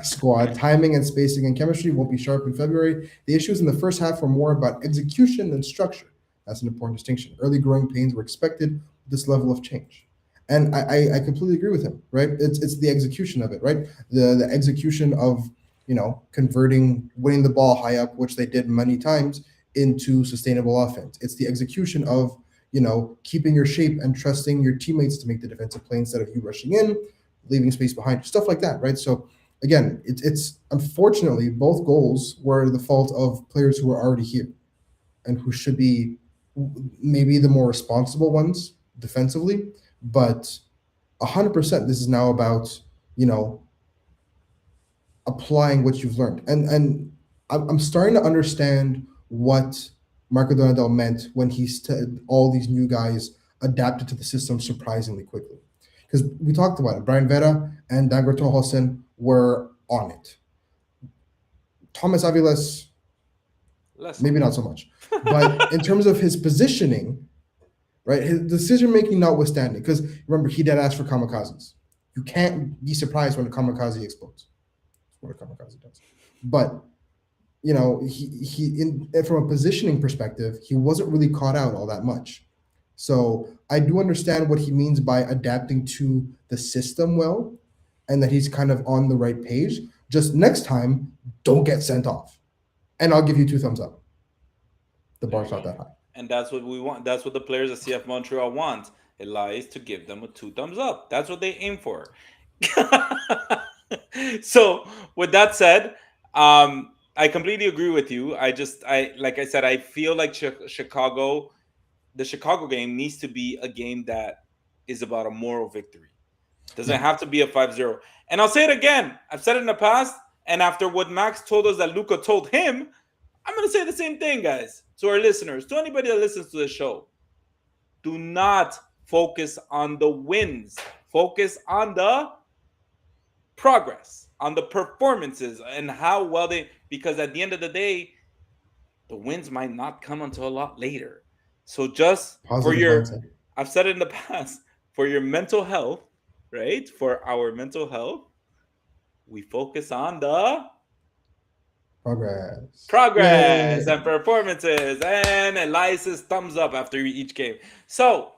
squad. Timing and spacing and chemistry won't be sharp in February. The issues in the first half were more about execution than structure. That's an important distinction. Early growing pains were expected with this level of change. And I completely agree with him, right? It's the execution of it, right? The execution of, winning the ball high up, which they did many times, into sustainable offense. It's the execution of, keeping your shape and trusting your teammates to make the defensive play instead of you rushing in, leaving space behind, stuff like that, right? So again, it's unfortunately both goals were the fault of players who were already here and who should be maybe the more responsible ones defensively, but 100% this is now about, applying what you've learned. And I'm starting to understand what Marco Donadel meant when he said all these new guys adapted to the system surprisingly quickly. Because we talked about it. Brian Vera and Dagor Tohosen were on it. Thomas Aviles, maybe not so much. But in terms of his positioning, right, his decision-making notwithstanding, because remember, he did ask for kamikazes. You can't be surprised when a kamikaze explodes. That's what a kamikaze does. But from a positioning perspective, he wasn't really caught out all that much. So I do understand what he means by adapting to the system well, and that he's kind of on the right page. Just next time, don't get sent off. And I'll give you 2 thumbs up. The bar's not that high. And that's what we want. That's what the players of CF Montreal want. Elias to give them a 2 thumbs up. That's what they aim for. So with that said, I completely agree with you. Like I said, I feel like the Chicago game needs to be a game that is about a moral victory. Doesn't have to be a 5-0. And I'll say it again. I've said it in the past. And after what Max told us that Luka told him, I'm going to say the same thing, guys, to our listeners, to anybody that listens to the show. Do not focus on the wins. Focus on the progress, on the performances, and how well they. Because at the end of the day, the wins might not come until a lot later. So just for Positive your, mindset. I've said it in the past, for your mental health, right? For our mental health, we focus on the progress Yay. and performances. And Elias's thumbs up after each game. So,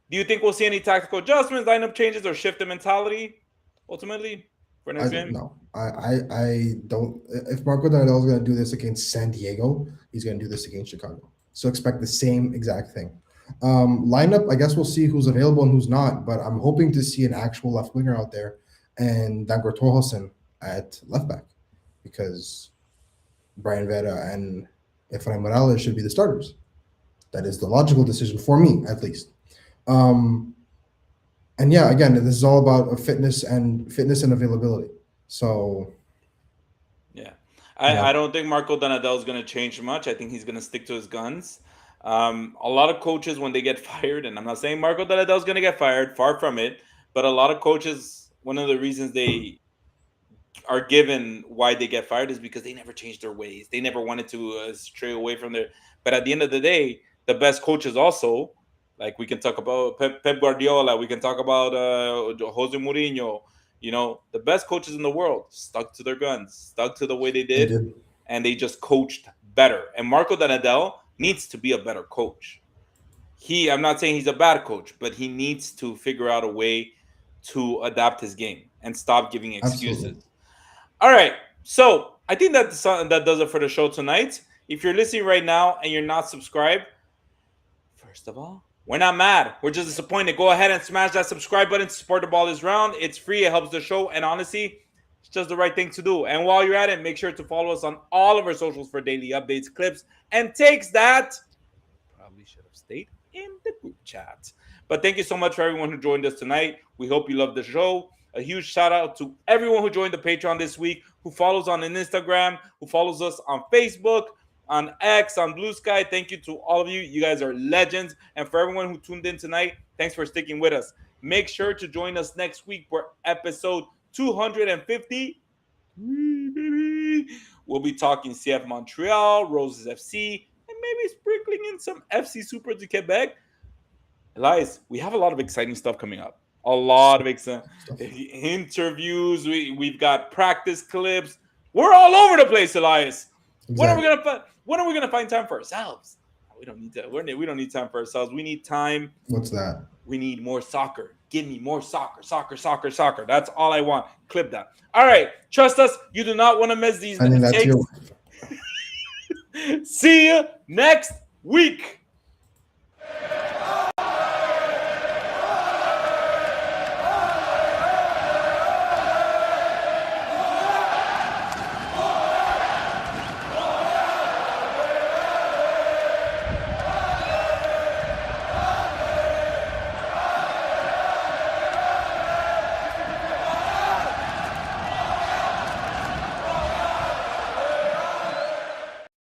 do you think we'll see any tactical adjustments, lineup changes, or shift in mentality ultimately for next game? No, I don't. If Marco Donadell is going to do this against San Diego, he's going to do this against Chicago. So expect the same exact thing. Lineup, I guess we'll see who's available and who's not, but I'm hoping to see an actual left winger out there and Dagor Torholsen at left back, because Brian Vera and Efrain Morales should be the starters. That is the logical decision for me, at least. And yeah, again, this is all about fitness and availability. So Yeah. Yeah. I don't think Marco Donadell is going to change much. I think he's going to stick to his guns. A lot of coaches, when they get fired, and I'm not saying Marco Donadell is going to get fired, far from it, but a lot of coaches, one of the reasons they are given why they get fired is because they never changed their ways. They never wanted to stray away from their. But at the end of the day, the best coaches also, like we can talk about Pep Guardiola, we can talk about Jose Mourinho. You know, the best coaches in the world stuck to their guns, stuck to the way they they did, did. and they just coached better. And Marco Donadell needs to be a better coach. I'm not saying he's a bad coach, but he needs to figure out a way to adapt his game and stop giving excuses. Absolutely. All right. So I think that does it for the show tonight. If you're listening right now and you're not subscribed, first of all, we're not mad. We're just disappointed. Go ahead and smash that subscribe button to support the ball this round. It's free. It helps the show. And honestly, it's just the right thing to do. And while you're at it, make sure to follow us on all of our socials for daily updates, clips, and takes that probably should have stayed in the group chat. But thank you so much for everyone who joined us tonight. We hope you loved the show. A huge shout out to everyone who joined the Patreon this week, who follows on Instagram, who follows us on Facebook, on X, on Blue Sky. Thank you to all of you. You guys are legends. And for everyone who tuned in tonight, thanks for sticking with us. Make sure to join us next week for episode 250. We'll be talking CF Montreal, Roses FC, and maybe sprinkling in some FC Super de Quebec. Elias, we have a lot of exciting stuff coming up. A lot of interviews. We've got practice clips. We're all over the place, Elias. Exactly. When are we gonna find time for ourselves? We don't need to. We don't need time for ourselves. We need time. What's that? We need more soccer. Give me more soccer. Soccer. That's all I want. Clip that. All right. Trust us. You do not want to miss these. I think that's takes. See you next week.